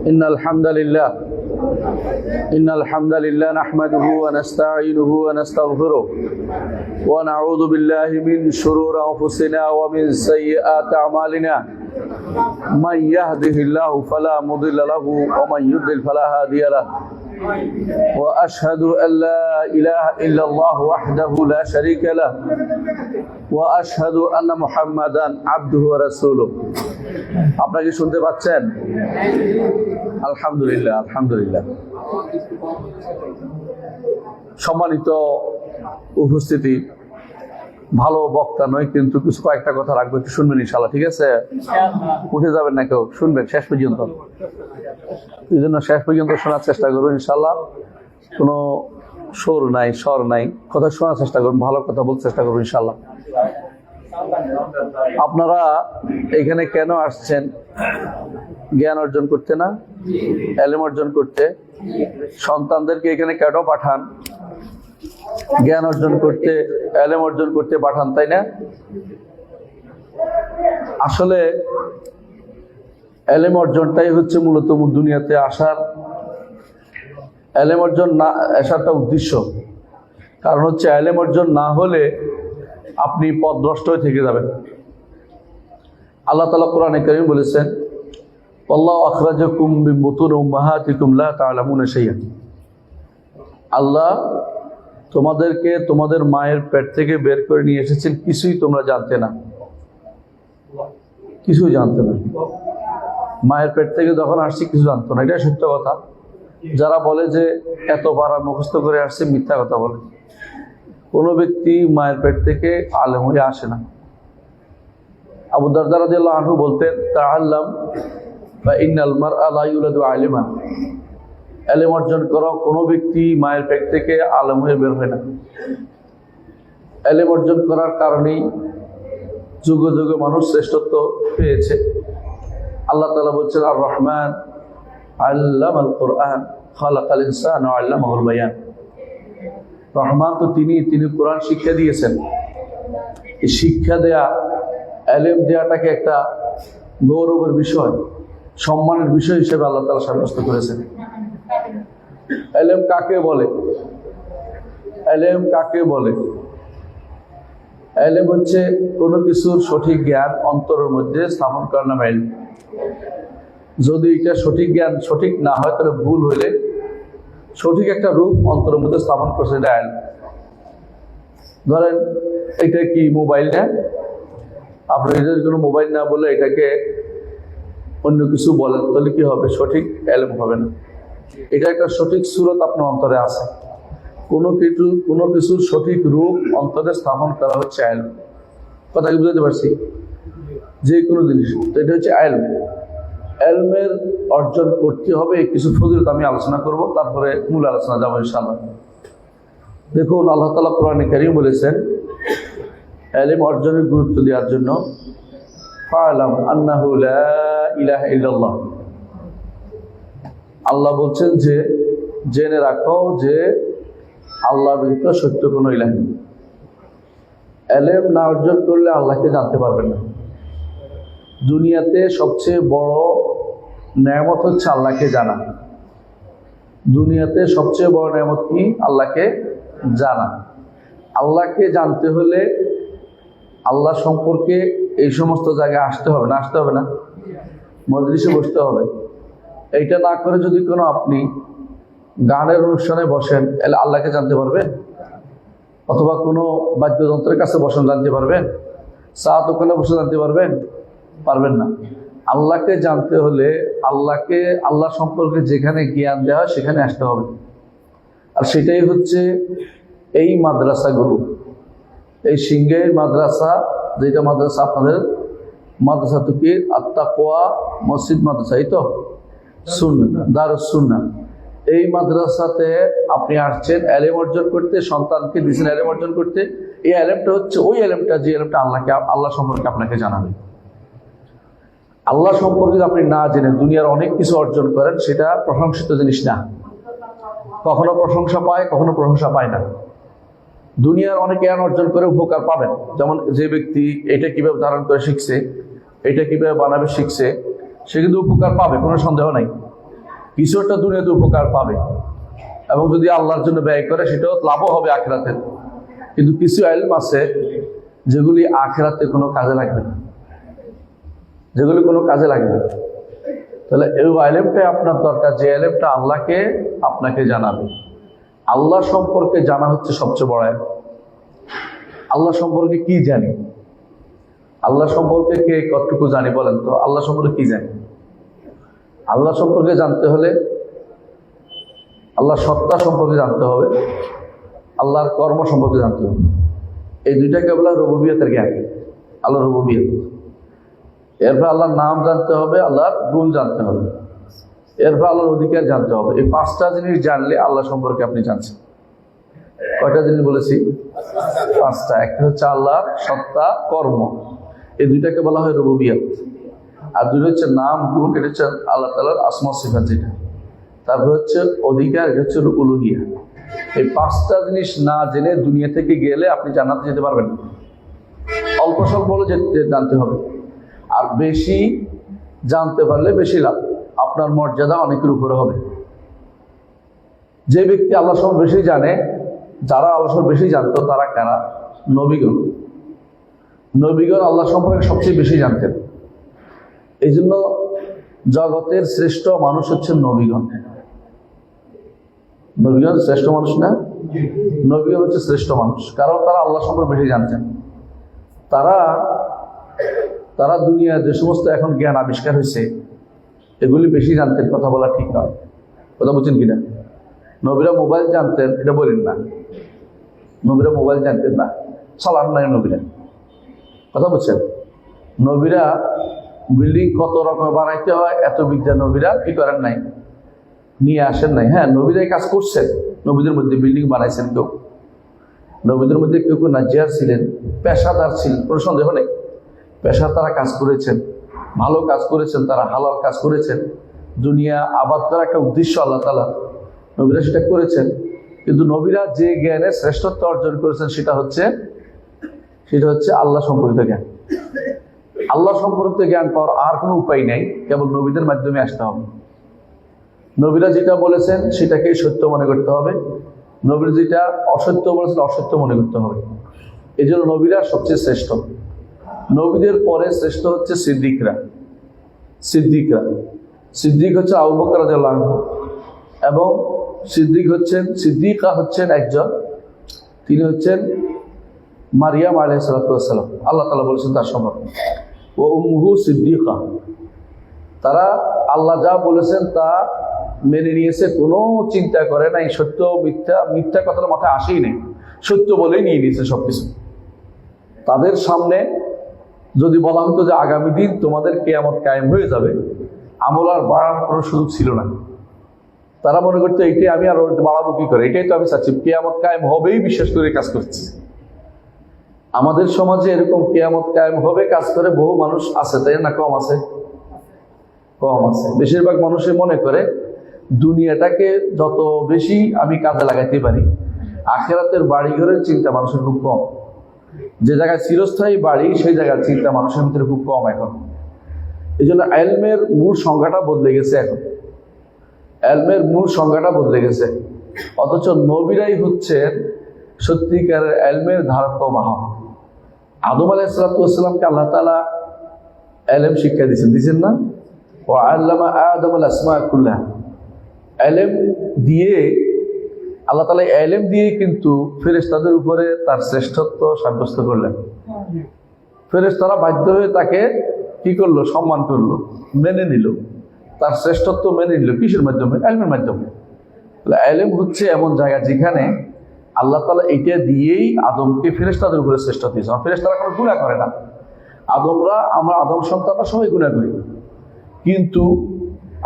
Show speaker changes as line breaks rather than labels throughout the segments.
إن الحمد لله نحمده ونستعينه ونستغفره ونعوذ بالله من شرور أنفسنا ومن سيئات أعمالنا من يهده الله فلا مضل له ومن يضلل فلا هادي له وأشهد أن لا إله إلا الله وحده لا شريك له وأشهد أن محمدا عبده ورسوله আপনারা কি শুনতে পাচ্ছেন? আলহামদুলিল্লাহ আলহামদুলিল্লাহ। সম্মানিত উপস্থিতি, ভালো বক্তা নয় কিন্তু কিছু কয়েকটা কথা রাখবো, একটু শুনবেন ইনশাআল্লাহ, ঠিক আছে? উঠে যাবেন না কেউ, শুনবেন শেষ পর্যন্ত। এই জন্য শেষ পর্যন্ত শোনার চেষ্টা করুন ইনশাআল্লাহ। কোনো সুর নাই, স্বর নাই, কথা শোনার চেষ্টা করুন, ভালো কথা বলতে চেষ্টা করুন ইনশাআল্লাহ। আপনারা এখানে কেন আসছেন? জ্ঞান অর্জন করতে না, ইলম অর্জন করতে? সন্তানদেরকে এখানে কেন পাঠান? জ্ঞান অর্জন করতে, ইলম অর্জন করতে পাঠান, তাই না? আসলে ইলম অর্জনটাই হচ্ছে মূলত দুনিয়াতে আসার, ইলম অর্জন না আসারটা উদ্দেশ্য। কারণ হচ্ছে ইলম অর্জন না হলে আপনি পথভ্রষ্ট হয়ে থেকে যাবেন। আল্লাহ তাআলা কোরআনে কারীম বলেছেন, আল্লাহু আখরাজাকুম মিন বুতুনি উম্মাহাতিকুম লা তা'লামুনা শাইআন। আল্লাহ তোমাদেরকে তোমাদের মায়ের পেট থেকে বের করে নিয়ে এসেছেন, কিছুই তোমরা জানতে না, কিছুই জানতে না। মায়ের পেট থেকে যখন আসছি কিছু জানতো না, এটা সত্য কথা। যারা বলে যে এত পারা মুখস্থ করে আসছে, মিথ্যা কথা বলে। কোনো ব্যক্তি মায়ের পেট থেকে আলেম হয়ে আসে না। আবু দারদা রাদিয়াল্লাহু আনহু বলতেন, তাআল্লাম ফা ইন্নাল মারআ লা ইউলাদু আলিমান। ইলম অর্জন করো, কোনো ব্যক্তি মায়ের পেট থেকে আলেম হয়ে বের হয় না। ইলম অর্জন করার কারণেই যুগে যুগে মানুষ শ্রেষ্ঠত্ব পেয়েছে। আল্লাহ তাআলা বলছেন, আর রহমান আল্লামাল কুরআন খালাকাল ইনসানা ওয়া আল্লামাহুল বায়ান। রহমান তো তিনি কোরআন শিক্ষা দিয়েছেন। এই শিক্ষা দেয়া, ইলম দেওয়াটাকে একটা গৌরবের বিষয়, সম্মানের বিষয় হিসেবে আল্লাহ তাআলা সাব্যস্ত করেছেন। ইলম কাকে বলে? ইলম কাকে বলে? ইলম হচ্ছে কোনো কিছুর সঠিক জ্ঞান অন্তরের মধ্যে স্থাপন করার নাম ইলম। যদি এটা সঠিক জ্ঞান সঠিক না হয়, তাহলে ভুল হইলে সঠিক একটা রূপ অন্তরের মধ্যে স্থাপন করছে, এটা ইলম। ধরেন এটা কি মোবাইল না? আপনি যদি কোনো মোবাইল না বলে এটাকে অন্য কিছু বলেন, তাহলে কি হবে? সঠিক ইলম হবে না। এটা একটা সঠিক সুরত আপনার অন্তরে আছে। কোনো কিছুর সঠিক রূপ অন্তরে স্থাপন করা হচ্ছে ইলম। কথা কি বুঝতে পারছি? যে কোনো জিনিস, তো এটা হচ্ছে ইলম। ইলমের অর্জন করতে হবে, কিছু ফজিলত আমি আলোচনা করব, তারপরে মূল আলোচনা যাবো ইনশাআল্লাহ। দেখুন, আল্লাহ তাআলা কোরআনে কারীম বলেছেন ইলম অর্জনের গুরুত্ব দেওয়ার জন্য, ফা'লাম আন্নাহু লা ইলাহা ইল্লাল্লাহ। আল্লাহ বলছেন যে জেনে রাখো যে আল্লাহ ব্যতীত সত্য কোনো ইলাহ নেই। ইলম না অর্জন করলে আল্লাহকে জানতে পারবেন না। দুনিয়াতে সবচেয়ে বড় নেয়ামত হচ্ছে আল্লাহকে জানা। দুনিয়াতে সবচেয়ে বড় নেয়ামত কি? আল্লাহকে জানা। আল্লাহকে জানতে হলে আল্লাহ সম্পর্কে এই সমস্ত জায়গায় আসতে হবে না? আসতে হবে না? মজলিসে বসতে হবে। এইটা না করে যদি কোনো আপনি গানের অনুষ্ঠানে বসেন, তাহলে আল্লাহকে জানতে পারবেন? অথবা কোনো বাদ্যযন্ত্রের কাছে বসেন, জানতে পারবেন? চা দোকানে বসে জানতে পারবেন? পারবেন না। আল্লাহকে জানতে হলে আল্লাহ সম্পর্কে যেখানে জ্ঞান দেওয়া হয় সেখানে আসতে হবে। আর সেটাই হচ্ছে এই মাদ্রাসাগুলো, এই সিংহের মাদ্রাসা, যেটা মাদ্রাসা আপনাদের মাদ্রাসা থেকে আত্তাকওয়া মসজিদ মাদ্রাসা, এই তো সুন্নাহ, দারুস সুন্নাহ। এই মাদ্রাসাতে আপনি আসছেন ইলম অর্জন করতে, সন্তানকে দিয়েছেন ইলম অর্জন করতে। এই ইলমটা হচ্ছে ওই ইলমটা যে ইলমটা আল্লাহ সম্পর্কে আপনাকে জানাবে। আল্লাহ সম্পর্কে আপনি না জেনে দুনিয়ার অনেক কিছু অর্জন করেন, সেটা প্রশংসিত জিনিস না। কখনো প্রশংসা পায়, কখনো প্রশংসা পায় না। দুনিয়ার অনেক জ্ঞান অর্জন করে উপকার পাবেন, যেমন যে ব্যক্তি এটা কিভাবে ধারণ করে শিখছে, এটা কিভাবে বানাবে শিখছে, সে কিন্তু উপকার পাবে, কোনো সন্দেহ নাই। কিছু একটা দুনিয়াতে উপকার পাবে, এবং যদি আল্লাহর জন্য ব্যয় করে সেটাও লাভও হবে আখিরাতে। কিন্তু কিছু ইলম আছে যেগুলি আখিরাতে কোনো কাজে লাগবে না, যেগুলি কোনো কাজে লাগবে না। তাহলে এই ইলমটাই আপনার দরকার, যে ইলমটা আল্লাহকে আপনাকে জানাবে। আল্লাহ সম্পর্কে জানা হচ্ছে সবচেয়ে বড় ইলম। আল্লাহ সম্পর্কে কি জানি? আল্লাহ সম্পর্কে কে কতটুকু জানি বলেন তো? আল্লাহ সম্পর্কে কি জানি? আল্লাহ সম্পর্কে জানতে হলে আল্লাহ সত্তা সম্পর্কে জানতে হবে, আল্লাহর কর্ম সম্পর্কে জানতে হবে। এই দুইটাকে বলা রুবুবিয়তের জ্ঞান, আল্লাহ রুবুবিয়ত। এরপর আল্লাহর নাম জানতে হবে, আল্লাহর গুণ জানতে হবে, এরপর আল্লাহর অধিকার জানতে হবে। এই পাঁচটা জিনিস জানলে আল্লাহ সম্পর্কে আপনি জানছেন। কয়টা জিনিস বলেছি? পাঁচটা। একটা হচ্ছে আল্লাহর সত্তা, কর্ম, এই দুইটাকে বলা হয় রুবুবিয়ত। আর দুটো হচ্ছে নাম, গুণ, এটা হচ্ছে আল্লাহ তাআলার আসমা সিফাত যেটা। তারপর হচ্ছে অধিকার, এটা হচ্ছে উলুহিয়া। এই পাঁচটা জিনিস না জেনে দুনিয়া থেকে গেলে আপনি জান্নাতে যেতে পারবেন না। অল্প স্বল্প হলে জানতে হবে, আর বেশি জানতে পারলে বেশি লাভ, আপনার মর্যাদা অনেকের উপরে হবে। যে ব্যক্তি আল্লাহ সম্পর্কে বেশি জানে, যারা আল্লাহ সম্পর্কে বেশি জানতো তারা কারা? নবীগণ। নবীগণ আল্লাহ সম্পর্কে সবচেয়ে বেশি জানতেন। এই জন্য জগতের শ্রেষ্ঠ মানুষ হচ্ছে নবীগণ। নবীগণ শ্রেষ্ঠ মানুষ না? নবীগণ হচ্ছে শ্রেষ্ঠ মানুষ, কারণ তারা আল্লাহ সম্পর্কে বেশি জানতেন। তারা দুনিয়া যে সমস্ত এখন জ্ঞান আবিষ্কার হয়েছে এগুলি বেশি জানতেন। কথা বলা ঠিক নয়, কথা বলছেন কিনা? নবীরা মোবাইল জানতেন এটা বলেন না, নবীরা মোবাইল জানতেন না, চালান নাই নবীরা। কথা বলছেন? নবীরা বিল্ডিং কত রকম বানাইতে হয় এত বিদ্যা নবীরা কি করেন নাই, নিয়ে আসেন নাই। হ্যাঁ, নবীরাই কাজ করছেন, নবীদের মধ্যে বিল্ডিং বানাইছেন কেউ, নবীদের মধ্যে কেউ কেউ নাজিয়ার ছিলেন, পেশাদার ছিলেন, কোনো সন্দেহ নেই। পেশা তারা কাজ করেছেন, ভালো কাজ করেছেন, তারা হালাল কাজ করেছেন। দুনিয়া আবাদ করার একটা উদ্দেশ্য আল্লাহ তাআলা, নবীরা সেটা করেছেন। কিন্তু নবীরা যে জ্ঞানের শ্রেষ্ঠত্ব অর্জন করেছেন সেটা হচ্ছে আল্লাহ সম্পর্কিত জ্ঞান। আল্লাহ সম্পর্কিত জ্ঞান পাওয়ার আর কোনো উপায় নেই, কেবল নবীদের মাধ্যমে আসতে হবে। নবীরা যেটা বলেছেন সেটাকেই সত্য মনে করতে হবে, নবীরা যেটা অসত্য বলেছেন অসত্য মনে করতে হবে। এই জন্য নবীরা সবচেয়ে শ্রেষ্ঠ। নবীদের পরে শ্রেষ্ঠ হচ্ছে সিদ্দিকরা। সিদ্দিক হচ্ছে আবু বকর রাদিয়াল্লাহু আনহু, এবং সিদ্দিকা হচ্ছেন একজন, তিনি হচ্ছেন মারিয়াম আলাইহিস সালাতু ওয়াস সালাম। আল্লাহ তাআলা বলেছেন তার সম্পর্কে, ও উম্মুহু সিদ্দিকা। তারা আল্লাহ যা বলেছেন তা মেনে নিয়েছে, কোনো চিন্তা করে নাই, সত্য মিথ্যা কথার মাথায় আসেই নেই, সত্য বলেই নিয়ে নিয়েছে সবকিছু। তাদের সামনে যদি বলা হতো যে আগামী দিন তোমাদের কিয়ামত কায়েম হয়ে যাবে, আমল আর বাড়ানোর কোনো সুযোগ ছিল না। তারা মনে করতো এইটাই আমি আর বাড়াবো কি করে, এটাই তো আমি চাচ্ছি, কিয়ামত কায়েম হবেই বিশ্বাস করে কাজ করছি। আমাদের সমাজে এরকম কিয়ামত কায়েম হবে কাজ করে বহু মানুষ আছে, তাই না? কম আছে? কম আছে। বেশিরভাগ মানুষই মনে করে দুনিয়াটাকে যত বেশি আমি কাজে লাগাইতে পারি, আখিরাতের বাড়িঘরের চিন্তা মানুষের খুব কম। যে জায়গায় চিরস্থায়ী বাড়ি সেই জায়গার চিন্তা মানুষের ভিতরে খুব কম এখন। এই জন্য ইলমের মূল সংজ্ঞাটা বদলে গেছে। এখন ইলমের মূল সংজ্ঞাটা বদলে গেছে, অথচ নবীরাই হচ্ছেন সত্যিকারের ইলমের ধারক বাহক। আদম আলাইহিস সালাতু ওয়াস সালামকে আল্লাহ তাআলা ইলম শিক্ষা দিয়েছেন না? ওয়া আল্লামা আদমাল আসমা কুল্লাহা। ইলম দিয়ে আল্লাহ তাআলা ইলম দিয়ে কিন্তু ফেরেশতাদের উপরে তার শ্রেষ্ঠত্ব সাব্যস্ত করলেন। ফেরেশতারা বাধ্য হয়ে তাকে কি করলো? সম্মান করলো, মেনে নিল, তার শ্রেষ্ঠত্ব মেনে নিল। কিসের মাধ্যমে? ইলমের মাধ্যমে। ইলম হচ্ছে এমন জায়গা যেখানে আল্লাহ তাআলা এটা দিয়েই আদমকে ফেরেশতাদের উপরে শ্রেষ্ঠ দিয়েছে। ফেরেশতারা কোনো গুনাহ করে না, আমরা আদম সন্তানরা সবাই গুনাহ করি, কিন্তু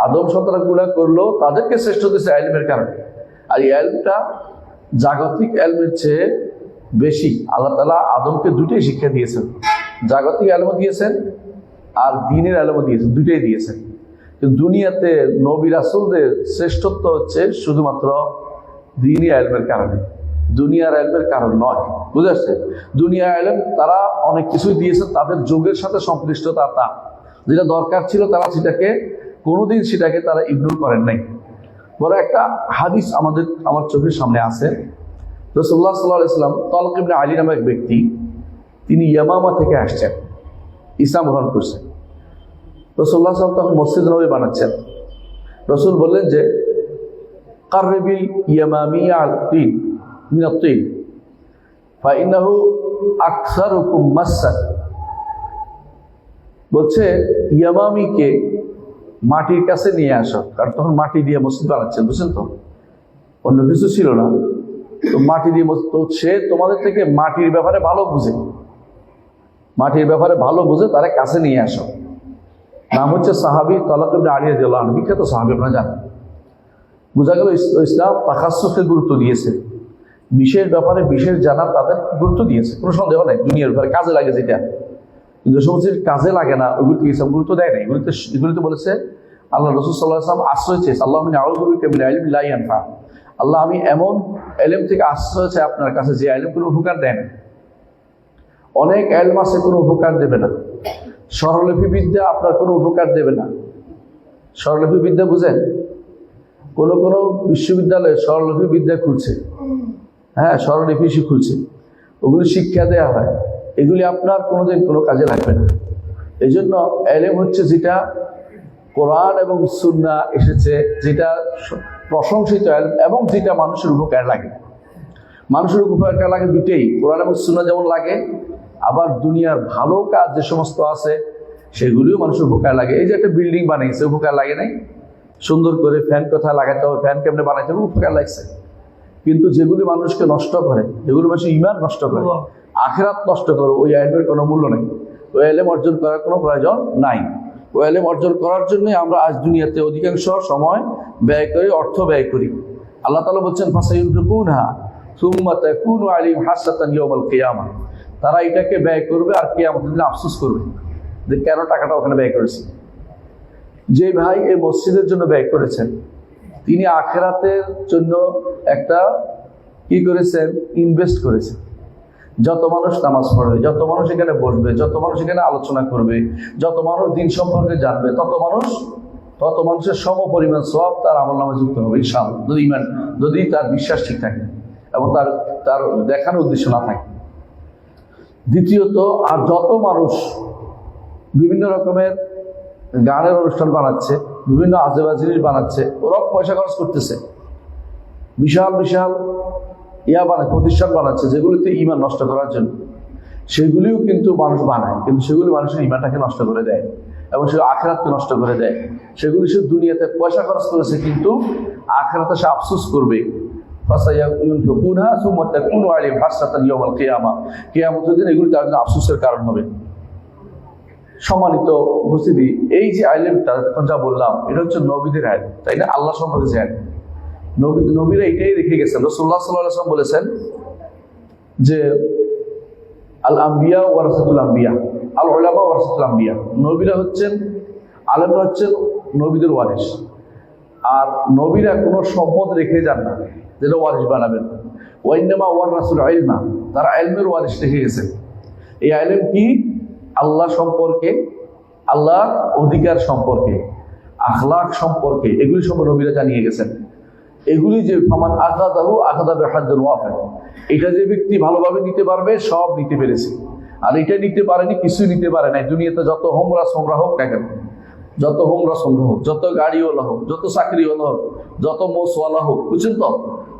আদম সন্তানরা গুনাহ করলো তাদেরকে শ্রেষ্ঠ দিয়েছে ইলমের কারণে। আর এই ইলমটা জাগতিক ইলমের চেয়ে বেশি। আল্লাহ তাআলা আদমকে দুটোই শিক্ষা দিয়েছেন, জাগতিক ইলমও দিয়েছেন আর দ্বীনের ইলমও দিয়েছেন, দুটোই দিয়েছেন। কিন্তু দুনিয়াতে নবী রাসূলদের শ্রেষ্ঠত্ব হচ্ছে শুধুমাত্র দ্বীনি ইলমের কারণে, দুনিয়ার ইলমের কারণ নয়। বুঝে আসছে? দুনিয়া ইলম তারা অনেক কিছুই দিয়েছেন, তাদের যুগের সাথে সংশ্লিষ্টতা তা, যেটা দরকার ছিল তারা সেটাকে তারা ইগনোর করেন নাই। বড় একটা হাদিস আমার চোখের সামনে আছে। রাসূলুল্লাহ সাল্লাল্লাহু আলাইহি ওয়াসাল্লাম তালক ইবনে আলী নামে এক ব্যক্তি, তিনি ইয়ামামা থেকে আসছেন, ইসলাম গ্রহণ করছেন। রাসূলুল্লাহ সাল্লাল্লাহু আলাইহি ওয়াসাল্লাম তখন মসজিদ নববী বানাচ্ছেন। রাসূল বললেন যে কাররিবিল ইয়ামামিয়া আল-তিন মিন আত-তিন ফাইন্নাহু আকসারুকুম মাসসান। বলছে ইয়ামামিকে মাটির কাছে নিয়ে আসো, কারণ তখন মাটি দিয়ে মসজিদ বানাচ্ছেন, বুঝছেন তো, অন্য কিছু ছিল না। তো মাটি দিয়ে তো সে তোমাদের থেকে মাটির ব্যাপারে ভালো বুঝে, তারা কাছে নিয়ে আসো। নাম হচ্ছে সাহাবী তালক ইবনে আলী রাদিয়াল্লাহু আনহু, বিখ্যাত সাহাবী, আপনারা জানেন। বোঝা গেল ইসলাম তাখাসসুসকে গুরুত্ব দিয়েছে, বিশেষ ব্যাপারে বিশেষ জানার তাদের গুরুত্ব দিয়েছে, কোনো সন্দেহ নাই। দুনিয়ার ব্যাপারে কাজে লাগে যেটা, কিন্তু সমস্ত কাজে লাগে না ওইগুলোতে ইসলাম গুরুত্ব দেয় না। এগুলিতে বলেছে আল্লাহ রাসূল সাল্লাল্লাহু আলাইহি ওয়াসাল্লাম আশ্রয় চেয়েছে, আল্লাহুম্মা ইন্নী আউযু বিকা মিন ইলমিন লা ইয়ানফা। আল্লাহ, আমি এমন ইলম থেকে আশ্রয় চাই আপনার কাছে যে ইলম কোনো উপকার দেয় না। অনেক ইলম আছে কোনো উপকার দেবে না। স্বরলিপি বিদ্যা আপনার কোনো উপকার দেবে না। স্বরলিপি বিদ্যা বুঝেন? কোনো বিশ্ববিদ্যালয়ে স্বরলিপি বিদ্যা খুলছে, হ্যাঁ, স্বরলিপি খুলছে, ওগুলি শিক্ষা দেওয়া হয়, এগুলি আপনার কোনোদিন কোনো কাজে লাগবে না। এই জন্য ইলম হচ্ছে যেটা কোরআন এবং সুন্নাহ এসেছে, যেটা প্রশংসিত ইলম এবং যেটা মানুষের উপকার লাগে। মানুষের উপকার লাগে দুটেই, কোরআন এবং সুন্নাহ যেমন লাগে, আবার দুনিয়ার ভালো কাজ যে সমস্ত আছে সেগুলিও মানুষের উপকার লাগে। এই যে একটা বিল্ডিং বানিয়েছে, উপকার লাগে নাই? সুন্দর করে ফ্যান কোথায় লাগাতে হবে, ফ্যান কেমনে বানাইতে হবে, উপকার লাগছে। কিন্তু যেগুলি মানুষকে নষ্ট করে, যেগুলি মানুষের ঈমান নষ্ট করে, আখিরাত নষ্ট করে, ওই ইলমের কোনো মূল্য নেই। ওই ইলম অর্জন করার কোনো প্রয়োজন নাই। ওই ইলম অর্জন করার জন্যই আমরা আজ দুনিয়াতে অধিকাংশ সময় ব্যয় করি, অর্থ ব্যয় করি। আল্লাহ তাআলা বলছেন ফাসায়ুনফিকুনহা সুম্মা তাকুনু আলাইহিম হাসরাতান ইয়াউমাল কিয়ামাহ। তারা এটাকে ব্যয় করবে আর কিয়ামতের দিন আফসোস করবে যে কেন টাকাটা ওখানে ব্যয় করেছে। যে ভাই এই মসজিদের জন্য ব্যয় করেছেন, তিনি আখিরাতের জন্য একটা কি করেছেন, ইনভেস্ট করেছেন। যত মানুষ নামাজ পড়বে, যত মানুষ এখানে বসবে, যত মানুষ এখানে আলোচনা করবে, যত মানুষ দিন সম্পর্কে জানবে, তত মানুষের সম পরিমাণ সওয়াব তার আমলনামায় যুক্ত হবে ইনশাআল্লাহ, যদি তার বিশ্বাস ঠিক থাকে এবং তার দেখানোর উদ্দেশ্য না থাকে। দ্বিতীয়ত, আর যত মানুষ বিভিন্ন রকমের গানের অনুষ্ঠান বানাচ্ছে, বিভিন্ন আজেবাজে জিনিস বানাচ্ছে, ওরা পয়সা খরচ করতেছে, বিশাল বিশাল প্রতিষ্ঠান বানাচ্ছে যেগুলিতে ঈমান নষ্ট করার জন্য। সেগুলিও কিন্তু মানুষ বানায়, কিন্তু সেগুলি মানুষের ঈমানটাকে নষ্ট করে দেয় এবং সে আখিরাতকে নষ্ট করে দেয়। সেগুলি সে দুনিয়াতে পয়সা খরচ করেছে, কিন্তু আখিরাতে সে আফসোস করবে। কিয়ামতের দিন এগুলি তার জন্য আফসোসের কারণ হবে। সম্মানিত উপস্থিতি, এই যে ইলমটা এখন যা বললাম, এটা হচ্ছে নবীদের ইলম, তাই না? আল্লাহ সম্পর্কে যে ইলম, নবীরা এটাই রেখে গেছেন। রাসূলুল্লাহ সাল্লাল্লাহু আলাইহি ওয়াসাল্লাম বলেছেন যে আল আম্বিয়া ওয়ারাসাতুল আম্বিয়া, আল উলামা ওয়ারাসাতুল আম্বিয়া। নবীরা হচ্ছেন, আলেমরা হচ্ছেন নবীদের ওয়ারিস। আর নবীরা কোনো সম্পদ রেখে যান না যেটা ওয়ারিস বানাবেন। ওয়াইন্নামা ওয়ারাসুল ইলমা, তারা ইলমের ওয়ারিস রেখে গেছেন। এই ইলম কি? আল্লাহ সম্পর্কে, আল্লাহর অধিকার সম্পর্কে, আখলাক সম্পর্কে, এগুলি সব নবীরা জানিয়ে গেছেন। এগুলি যে ফামান আখাযাহু আখাযা বিহাজ্জিন ওয়াফির, এটা যে ব্যক্তি ভালোভাবে নিতে পারবে সব নিতে পেরেছে, আর এটা নিতে পারেনি, কিছুই নিতে পারে নাই। দুনিয়াতে যত হোমরা সোমরা হোক না কেন, যত হোমরা সোমরা হোক, যত গাড়িওয়ালা হোক, যত চাকরিওয়ালা হোক, যত মোসওয়ালা হোক, বুঝছেন তো,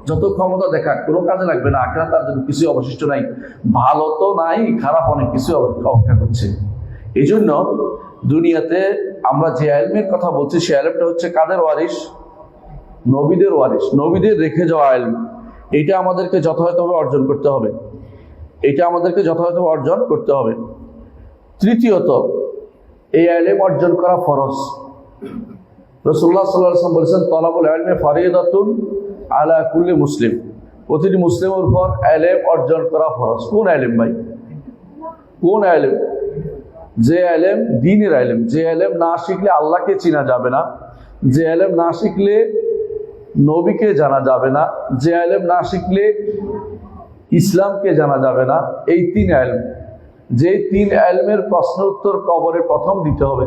যত ক্ষমতা দেখা, কোনো কাজে লাগবে না। আখিরাত তার জন্য কিছু অবশিষ্ট নাই। ভালো তো নাই, খারাপ অনেক কিছু অপেক্ষা করছে। এই জন্য দুনিয়াতে আমরা যে ইলমের কথা বলছি, সে ইলমটা হচ্ছে কাদের ওয়ারিস? নবীদের ওয়ারিস, নবীদের রেখে যাওয়া ইলম। এটা আমাদেরকে যথাযথভাবে অর্জন করতে হবে, এটা আমাদেরকে যথাযথভাবে অর্জন করতে হবে। তৃতীয়ত, এই ইলম অর্জন করা ফরজ। রাসূলুল্লাহ সাল্লাল্লাহু আলাইহি ওয়াসাল্লাম বলেছেন তালাবুল ইলমি ফারিদাতুন আলা কুল্লি মুসলিম, প্রতিটি মুসলিমের উপর ইলম অর্জন করা ফরজ। কোন ইলম ভাই? কোন ইলম? যে ইলম দ্বীনের ইলম, যে ইলম না শিখলে আল্লাহকে চেনা যাবে না, যে ইলম না শিখলে নবীকে জানা যাবে না, যে ইলম না শিখলে ইসলামকে জানা যাবে না। এই তিন ইলম, যে তিন ইলমের প্রশ্ন উত্তর কবরে প্রথম দিতে হবে।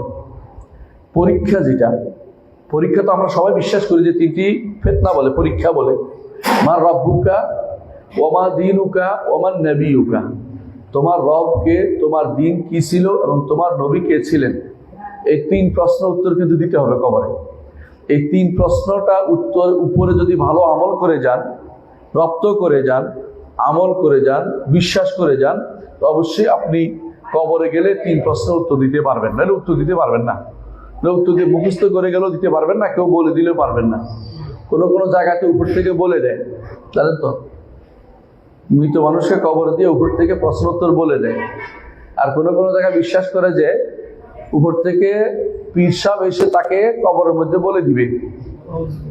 পরীক্ষা যেটা, পরীক্ষা তো আমরা সবাই বিশ্বাস করি যে তিনটি ফিতনা বলে, পরীক্ষা বলে। মার রব্বুকা ওমা দীনুকা ওমান নবিয়ুকা, তোমার রবকে, তোমার দিন কি ছিল এবং তোমার নবী কে ছিলেন। এই তিন প্রশ্ন উত্তর কিন্তু দিতে হবে কবরে। এই তিন প্রশ্নটা উত্তর উপরে যদি ভালো আমল করে যান, রপ্ত করে যান, আমল করে যান, বিশ্বাস করে যান, তো অবশ্যই আপনি কবরে গেলে তিন প্রশ্নের উত্তর দিতে পারবেন, নাহলে উত্তর দিতে পারবেন না। উত্তর দিয়ে মুখস্থ করে গেলেও দিতে পারবেন না, কেউ বলে দিলেও পারবেন না। কোনো কোনো জায়গাতে উপর থেকে বলে দেয়, জানেন তো, মৃত মানুষকে কবর দিয়ে উপর থেকে প্রশ্ন উত্তর বলে দেয়। আর কোনো কোনো জায়গায় বিশ্বাস করে যে উপর থেকে পীর সাহেব এসে তাকে কবরের মধ্যে বলে দিবে।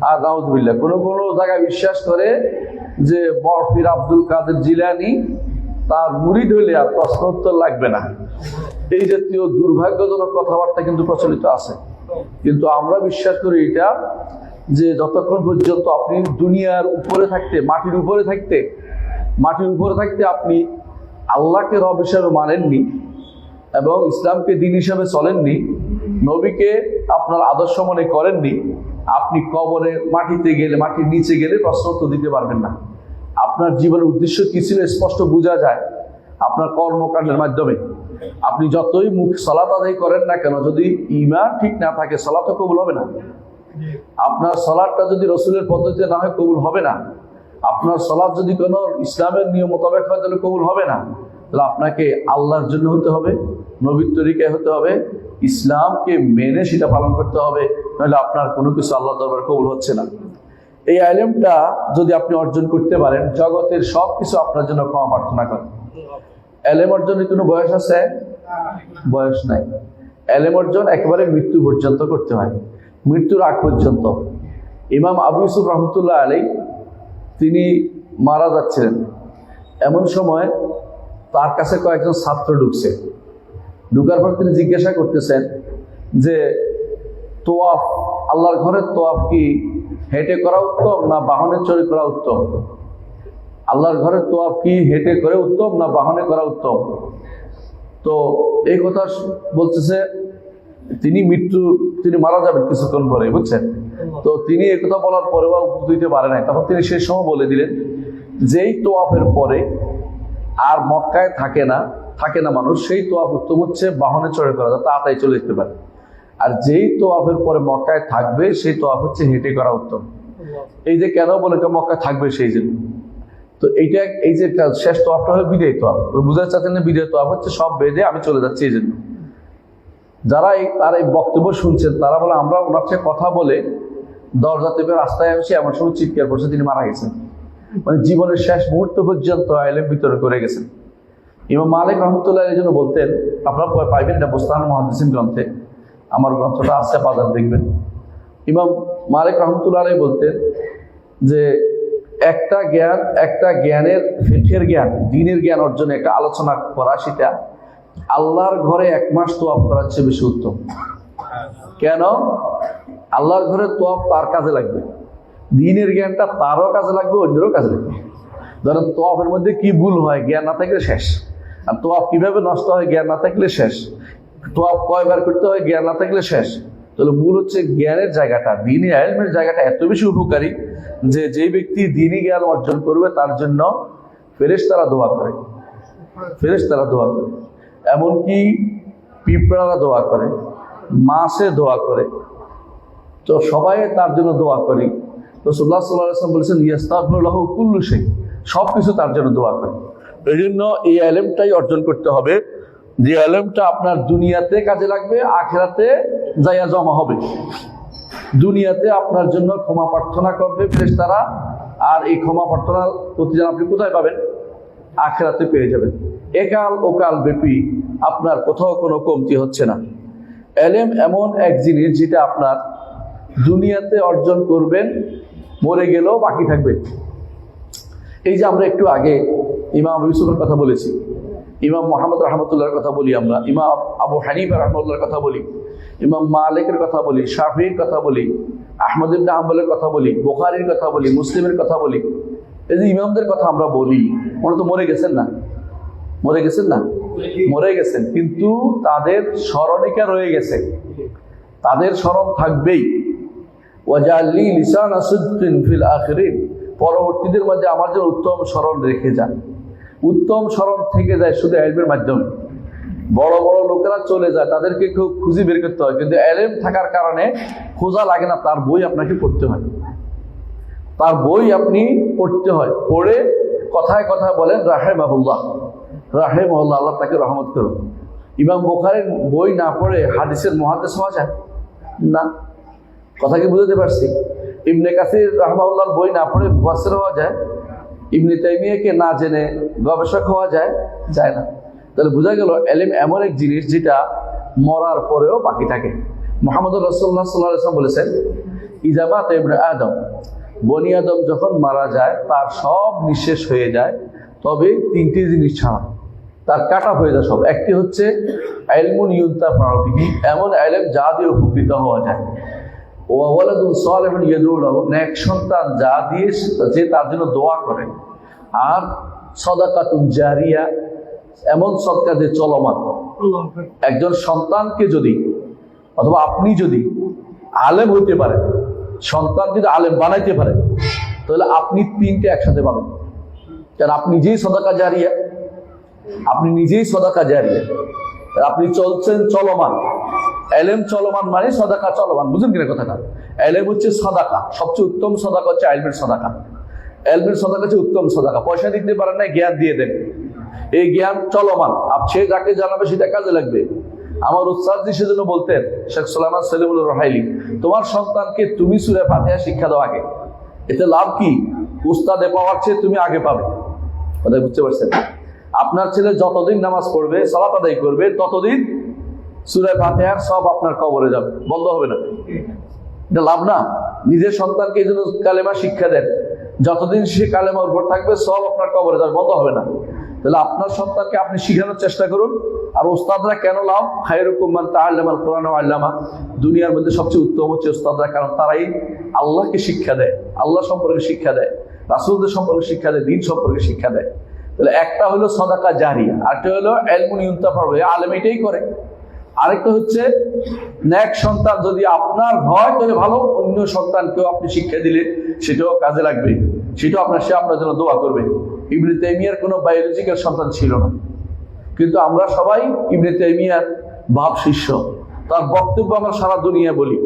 আর নাউজুবিল্লাহ, কোনো কোনো জায়গায় বিশ্বাস করে যে বরফির আব্দুল কাদের জিলানী তার মুরিদ হইলে আর প্রশ্ন উত্তর লাগবে না। এই জাতীয় দুর্ভাগ্যজনক কথাবার্তা কিন্তু প্রচলিত আছে। কিন্তু আমরা বিশ্বাস করি এটা, যে যতক্ষণ পর্যন্ত আপনি দুনিয়ার উপরে থাকতে, মাটির উপরে থাকতে আপনি আল্লাহকে রব হিসাবে মানেননি এবং ইসলামকে দিন হিসাবে চলেননি, নবীকে আপনার আদর্শ মনে করেননি, আপনি কবরে মাটিতে গেলে, মাটির নিচে গেলে প্রশ্ন উত্তর দিতে পারবেন না। আপনার জীবনের উদ্দেশ্য কি ছিল স্পষ্ট বোঝা যায় আপনার কর্মকাণ্ডের মাধ্যমে। আপনি যতই মুখ সালাত আদায় করেন না কেন, যদি ঈমান ঠিক না থাকে সালাত কবুল হবে না। আপনার সালাতটা যদি রসুলের পদ্ধতিতে না হয় কবুল হবে না। আপনার সালাত যদি কোনো ইসলামের নিয়ম মোতাবেক হয় তাহলে কবুল হবে না। তাহলে আপনাকে আল্লাহর জন্য হতে হবে, নবীর তরিকায় হতে হবে, ইসলামকে মেনে সেটা পালন করতে হবে, নাহলে আপনার কোনো কিছু আল্লাহর দরবারে কবুল হচ্ছে না। এই ইলমটা যদি আপনি অর্জন করতে পারেন, জগতের সব কিছু আপনার জন্য ক্ষমা প্রার্থনা করেন। ইলম অর্জনের কোনো বয়স আছে? বয়স নাই। ইলম অর্জন একেবারে মৃত্যু পর্যন্ত করতে হয়, মৃত্যুর আগ পর্যন্ত। ইমাম আবু ইউসুফ রহমতুল্লাহ আলাইহি তিনি মারা যাচ্ছিলেন, এমন সময় তার কাছে কয়েকজন ছাত্র ঢুকছে। ঢুকার পর তিনি জিজ্ঞাসা করতেছেন যে তোয়াফ, আল্লাহর ঘরের তোয়াফ কি হেঁটে করা উত্তম না বাহনে চড়ে করা উত্তম? আল্লাহর ঘরের তোয়াফ কি হেঁটে করে উত্তম না বাহনে করা উত্তম? তো এই কথা বলতেছে, তিনি মারা যাবেন কিছুক্ষণ পরে, বুঝছেন? তো তিনি এই কথা বলার পরেও উত্তর দিতে পারে নাই। তখন তিনি সেই সময় বলে দিলেন, যেই তোয়াফের পরে আর মক্কায় থাকে না মানুষ, সেই তোয়াফ উত্তম হচ্ছে বাহনে চড়ে করা, তাড়াতাড়ি চলে যেতে পারে। আর যেই তোয়াফের পরে মক্কায় থাকবে সেই তোয়াফ হচ্ছে হেঁটে করা উত্তম। এই যে কেন বলে মক্কায় থাকবে সেই জন্য। তো এইটা, এই যে শেষ তোয়াফটা হলো বিদায় তোয়াফ, বুঝাতে চাচ্ছেন না বিদায় তোয়াফ হচ্ছে সব বেঁধে আমি চলে যাচ্ছি। এই জন্য যারা তার এই বক্তব্য শুনছেন তারা বলে আমরা ওনার সাথে কথা বলে দরজা থেকে রাস্তায় এসে এমন সময় চিৎকার করছে তিনি মারা গেছেন। মানে জীবনের শেষ মুহূর্ত পর্যন্ত ইলম বিতরণ করে গেছেন। ইমাম মালিক রহমতুল্লাহ এই জন্য বলতেন, আপনারা পাইবেন না বুস্তান মুহাদ্দিসিন গ্রন্থে, আমার গ্রন্থটা আছে বাজার দেখবেন। ইমাম মালিক রহমতুল্লাহ বলতেন যে একটা জ্ঞানের, ফিকহের জ্ঞান, দ্বীনের জ্ঞান অর্জনে একটা আলোচনা করা, সেটা আল্লাহর ঘরে 1 মাস তোয়াফ করার চেয়ে বেশি উত্তম। কেন? আল্লাহর ঘরে তোয়াফ তার কাজে লাগবে, দ্বীনের জ্ঞানটা তারও কাজে লাগবে, অন্যেরও কাজে লাগবে। ধরেন তোয়াফের মধ্যে কি ভুল হয়, জ্ঞান না থাকলে শেষ। আর তোয়াফ কিভাবে নষ্ট হয়, জ্ঞান না থাকলে শেষ। তোয়াফ কয়বার করতে হয়, জ্ঞান না থাকলে শেষ। তাহলে মূল হচ্ছে জ্ঞানের জায়গাটা, দ্বীনি ইলমের জায়গাটা এত বেশি উপকারী যে যেই ব্যক্তি দ্বীনি জ্ঞান অর্জন করবে তার জন্য ফেরেশতারা দোয়া করে, এমনকি পিঁপড়ারা দোয়া করে, মাছে দোয়া করে। তো সবাই তার জন্য দোয়া করি। রাসূলুল্লাহ সাল্লাল্লাহু আলাইহি ওয়াসাল্লাম বলেছেন ইস্তাগফিরু লাহু কুল্লু শাই, সব কিছু তার জন্য দোয়া করে। এই জন্য এই ইলমটাই অর্জন করতে হবে, যে ইলমটা আপনার দুনিয়াতে কাজে লাগবে, আখিরাতে যাইয়া জমা হবে। দুনিয়াতে আপনার জন্য ক্ষমা প্রার্থনা করবে ফেরেশতারা, আর এই ক্ষমা প্রার্থনার প্রতিদান আপনি কোথায় পাবেন? আখিরাতে পেয়ে যাবেন। একাল ওকাল ব্যাপী আপনার কোথাও কোনো কমতি হচ্ছে না। ইলম এমন এক জিনিস যেটা আপনার দুনিয়াতে অর্জন করবেন, মরে গেলেও বাকি থাকবে। এই যে আমরা একটু আগে ইমাম ইউসুফের কথা বলেছি, ইমাম মুহাম্মদ রহমতুল্লাহর কথা বলি, আমরা ইমাম আবু হানিফা রহমতুল্লাহর কথা বলি, ইমাম মালিকের কথা বলি, শাফিঈর কথা বলি, আহমদ ইবনে হাম্বলের কথা বলি, বুখারীর কথা বলি, মুসলিমের কথা বলি। এই যে ইমামদের কথা আমরা বলি, ওরা তো মরে গেছেন না? মরে গেছেন, কিন্তু তাদের স্মরণিকা রয়ে গেছে। তাদের স্মরণ থাকবেই। ওয়াজআলনি লিসানা সিদকিন ফিল আখিরিন, পরবর্তীদের মধ্যে আমার জন্য উত্তম স্মরণ রেখে যান। উত্তম স্মরণ থেকে যায় শুধু ইলমের মাধ্যমে। বড় বড় লোকেরা চলে যায়, তাদেরকে কেউ খুঁজে বের করতে হয়, কিন্তু ইলম থাকার কারণে খোঁজা লাগে না, তার বই আপনাকে পড়তে হয়। তার বই আপনি পড়তে হয়, পড়ে কথায় কথায় বলেন রাহিমাহুল্লাহ, রাহিমাহুল্লাহ, আল্লাহ তাকে রহমত করুন। ইমাম বুখারীর বই না পড়ে হাদিসের মুহাদ্দিস হওয়া যায় না। কথা কি বুঝতে পারছি? ইবনে কাসির রাহমাহুল্লাহর বই না পড়ে মুফাসসির হওয়া যায়? ইবনে তাইমিয়াকে না জেনে গবেষক হওয়া যায়? যায় না। তাহলে বোঝা গেল ইলম এমন এক জিনিস যেটা মরার পরেও বাকি থাকে। মুহাম্মদ রাসূলুল্লাহ সাল্লাল্লাহু আলাইহি ওয়াসাল্লাম বলেছেন, ইযা মাতা ইবনে আদম, বনি আদম যখন মারা যায়, তার সব নিঃশেষ হয়ে যায়, তবে তিনটি জিনিস ছাড়া তার কাটা হয়ে যায় সব। একটি হচ্ছে ইলমুন ইউনতাফাউ বিহি, এমন ইলম যা দিয়ে উপকৃত হওয়া যায়। ওয়া ওয়ালাদুন সালিহুন ইয়াদউ লাহু, নেক সন্তান যা দিয়ে যে তার জন্য দোয়া করে। আর সাদাকাতুন জারিয়া, এমন সদকা যে চলমান। একজন সন্তানকে যদি, অথবা আপনি যদি আলেম হইতে পারেন, সন্তান যদি আলেম বানাইতে পারেন, তাহলে আপনি তিনটে একসাথে পাবেন। কারণ আপনি নিজেই সদাকা জারিয়া, আপনি নিজেই সদাকা জারিয়া, আপনি চলছেন চলমান। ইলম চলমান মানে সদাকা চলমান। বুঝুন কিনা কথাটা? ইলম হচ্ছে সদাকা, সবচেয়ে উত্তম সদাকা হচ্ছে ইলমের সদাকা। ইলমের সদাকা হচ্ছে উত্তম সদাকা। পয়সা দিতে পারেন না, জ্ঞান দিয়ে দেন। এই জ্ঞান চলমান, সে যাকে জানাবে সেটা কাজে লাগবে। আমার উস্তাদজি সেজন্য বলতেন, শেখ সুলাইমান সেলিমুল রহাইলি, তোমার সন্তানকে তুমি সূরা ফাতিহা শিক্ষা দাও আগে। এতে লাভ কি? উস্তাদে পাওয়ার চেয়ে তুমি আগে পাবে। কথা বুঝতে পারছেন? আপনার ছেলে যতদিন নামাজ পড়বে, সালাত আদায় করবে, ততদিন সূরা ফাতিহার সব আপনার কবরে যাবে, বন্ধ হবে না। এটা লাভ না? নিজের সন্তানকে এই জন্য কালেমা শিক্ষা দেন, যতদিন সে কালেমার উপর থাকবে সব আপনার কবরে যাবে, বন্ধ হবে না। তাহলে আপনার সন্তানকে আপনি শিখানোর চেষ্টা করুন। আর ওস্তাদরা কেন লাভ? খায়রুকুম মান তাআল্লামাল কুরআন ওয়া আল্লামা, দুনিয়ার মধ্যে সবচেয়ে উত্তম হচ্ছে ওস্তাদরা, কারণ তারাই আল্লাহকে শিক্ষা দেয়, আল্লাহ সম্পর্কে শিক্ষা দেয়, রাসূলদের সম্পর্কে শিক্ষা দেয়, দ্বীন সম্পর্কে শিক্ষা দেয়। তাহলে একটা হলো সাদাকা জারিয়া, আরেকটা হলো ইলমুন ইউনতাফাউ বিহি, আলেম এটাই করে। আরেকটা হচ্ছে নেক সন্তান যদি আপনার হয় তাহলে ভালো, অন্য সন্তানকেও আপনি শিক্ষা দিলে সেটাও কাজে লাগবে, সেটাও সে আপনার জন্য দোয়া করবে। ইবনে তাইমিয়ার কোনো বায়োলজিক্যাল সন্তান ছিল না, কিন্তু আমরা সবাই ইবনে তাইমিয়ার ভাব শিষ্য। তার বক্তব্য আমরা সারা দুনিয়া বলি।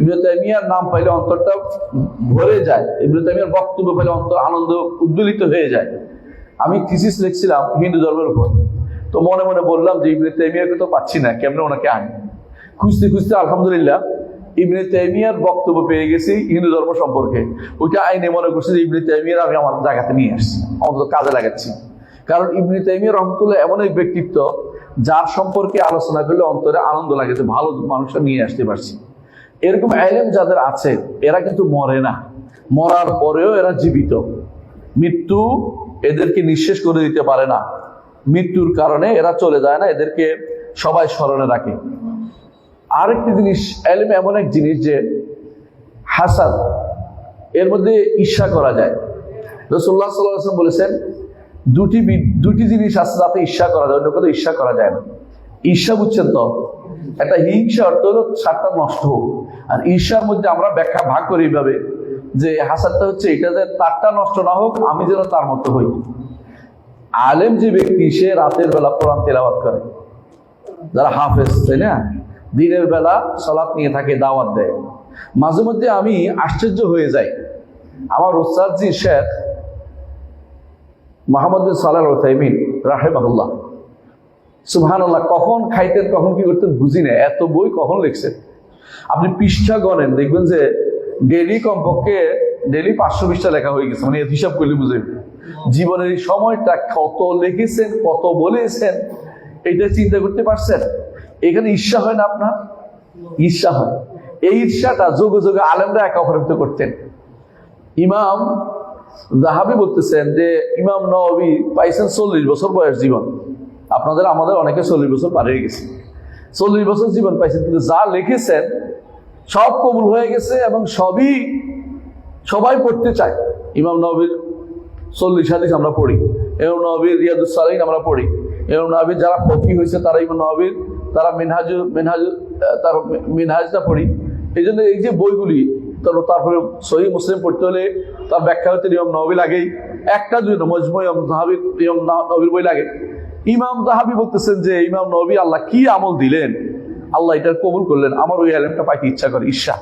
ইবনে তাইমিয়ার নাম পাইলে অন্তরটা ভরে যায়, ইবনে তাইমিয়ার বক্তব্য পাইলে অন্তর আনন্দ উদ্বেলিত হয়ে যায়। আমি থিসিস লিখছিলাম হিন্দু ধর্মের উপর, তো মনে মনে বললাম যে ইবনে তাইমিয়াকে তো পাচ্ছি না, কেমনে ওনাকে আনি। খুঁজতে খুঁজতে আলহামদুলিল্লাহ ইবনে তাইমিয়ার বক্তব্য পেয়ে গেছি হিন্দু ধর্ম সম্পর্কে। ওইটা আইনে মনে করছি যে ইবনে তাইমিয়ার আমি আমার জায়গাতে নিয়ে আসছি, অন্তত কাজে লাগাচ্ছি। কারণ ইবনে তাইমিয়া রাহমাতুল্লাহ এমন এক ব্যক্তিত্ব যার সম্পর্কে আলোচনা করলে অন্তরে আনন্দ লাগে, যে ভালো মানুষটা নিয়ে আসতে পারছি। এরকম ইলম যাদের আছে এরা কিন্তু মরে না, মরার পরেও এরা জীবিত। মৃত্যু এদেরকে নিঃশেষ করে দিতে পারে না, মৃত্যুর কারণে এরা চলে যায় না, এদেরকে সবাই স্মরণে রাখে। আরেকটি জিনিস, ইলম এমন এক জিনিস যে হাসাদ, এর মধ্যে ঈর্ষা করা যায়। রাসূলুল্লাহ সাল্লাল্লাহু আলাইহি ওয়াসাল্লাম বলেছেন দুটি জিনিস আছে যাতে ঈর্ষা করা যায়, অন্য কোথাও ঈর্ষা করা যায় না। ঈর্ষা বুঝছেন তো? একটা হিংসা অর্থ হলো সারটা নষ্ট হোক, আর ঈর্ষার মধ্যে আমরা ব্যাখ্যা ভাগ করি এইভাবে যে হাসাদটা হচ্ছে এটা যে তারটা নষ্ট না হোক, আমি যেন তার মতো হই। আলেম যে ব্যক্তি, সে রাতের বেলা কোরআন তেলাওয়াত করে, যারা হাফেজ, তাই না, দিনের বেলা সালাত নিয়ে থাকে, দাওয়াত দেয়। মাঝে মধ্যে আমি আশ্চর্য হয়ে যাই, আমার উস্তাদজি শেখ মুহাম্মদ বিন সালেহ আল উসাইমিন রাহিমাহুল্লাহ, সুবহানাল্লাহ, কখন খাইতেন কখন কি করতেন বুঝি না, এত বই কখন লিখছেন। আপনি পৃষ্ঠা গণেন, দেখবেন যে ডেইলি কমপক্ষে ডেইলি 500 পৃষ্ঠা লেখা হয়ে গেছে, মানে হিসাব করলে বুঝে। জীবনের এই সময়টা কত লিখেছেন, কত বলেছেন, এটা চিন্তা করতে পারছেন? এখানে ঈর্ষা হয় না আপনার? ঈর্ষা হয়। এই ঈর্ষাটা যোগে যোগে আলেমরা একে অপরিত করতেন। ইমাম যাহাবি বলতেছেন যে ইমাম নওয়াবী পাইছেন 40 বছর বয়স জীবন, আপনাদের আমাদের অনেকে 40 বছর পার হয়ে গেছে, 40 বছর জীবন পাইছেন, কিন্তু যা লিখেছেন সব কবুল হয়ে গেছে এবং সবাই পড়তে চায়। ইমাম নওয়াবীর 40 হাদিস আমরা পড়ি, ইমাম নওয়াবীর রিয়াদুস সালিহিন আমরা পড়ি, ইমাম নওয়াবীর যারা ফকি হয়েছে তারা ইমাম নওয়াবীর, তারা মিনহাজুল তার মিনহাজটা পড়ি, এই জন্য এই যে বইগুলি, তারপরে সহিহ মুসলিম পড়তে হলে তার ব্যাখ্যা হচ্ছে ইমাম নবী লাগেই, একটা দুই না, মজমু ইমাম যাহাবি, ইমাম নবীর বই লাগে। ইমাম যাহাবি বলতেছেন যে ইমাম নবী আল্লাহ কি আমল দিলেন, আল্লাহ এটা কবুল করলেন, আমার ওই আলেমটা পাইতে ইচ্ছা করে, ঈর্ষা।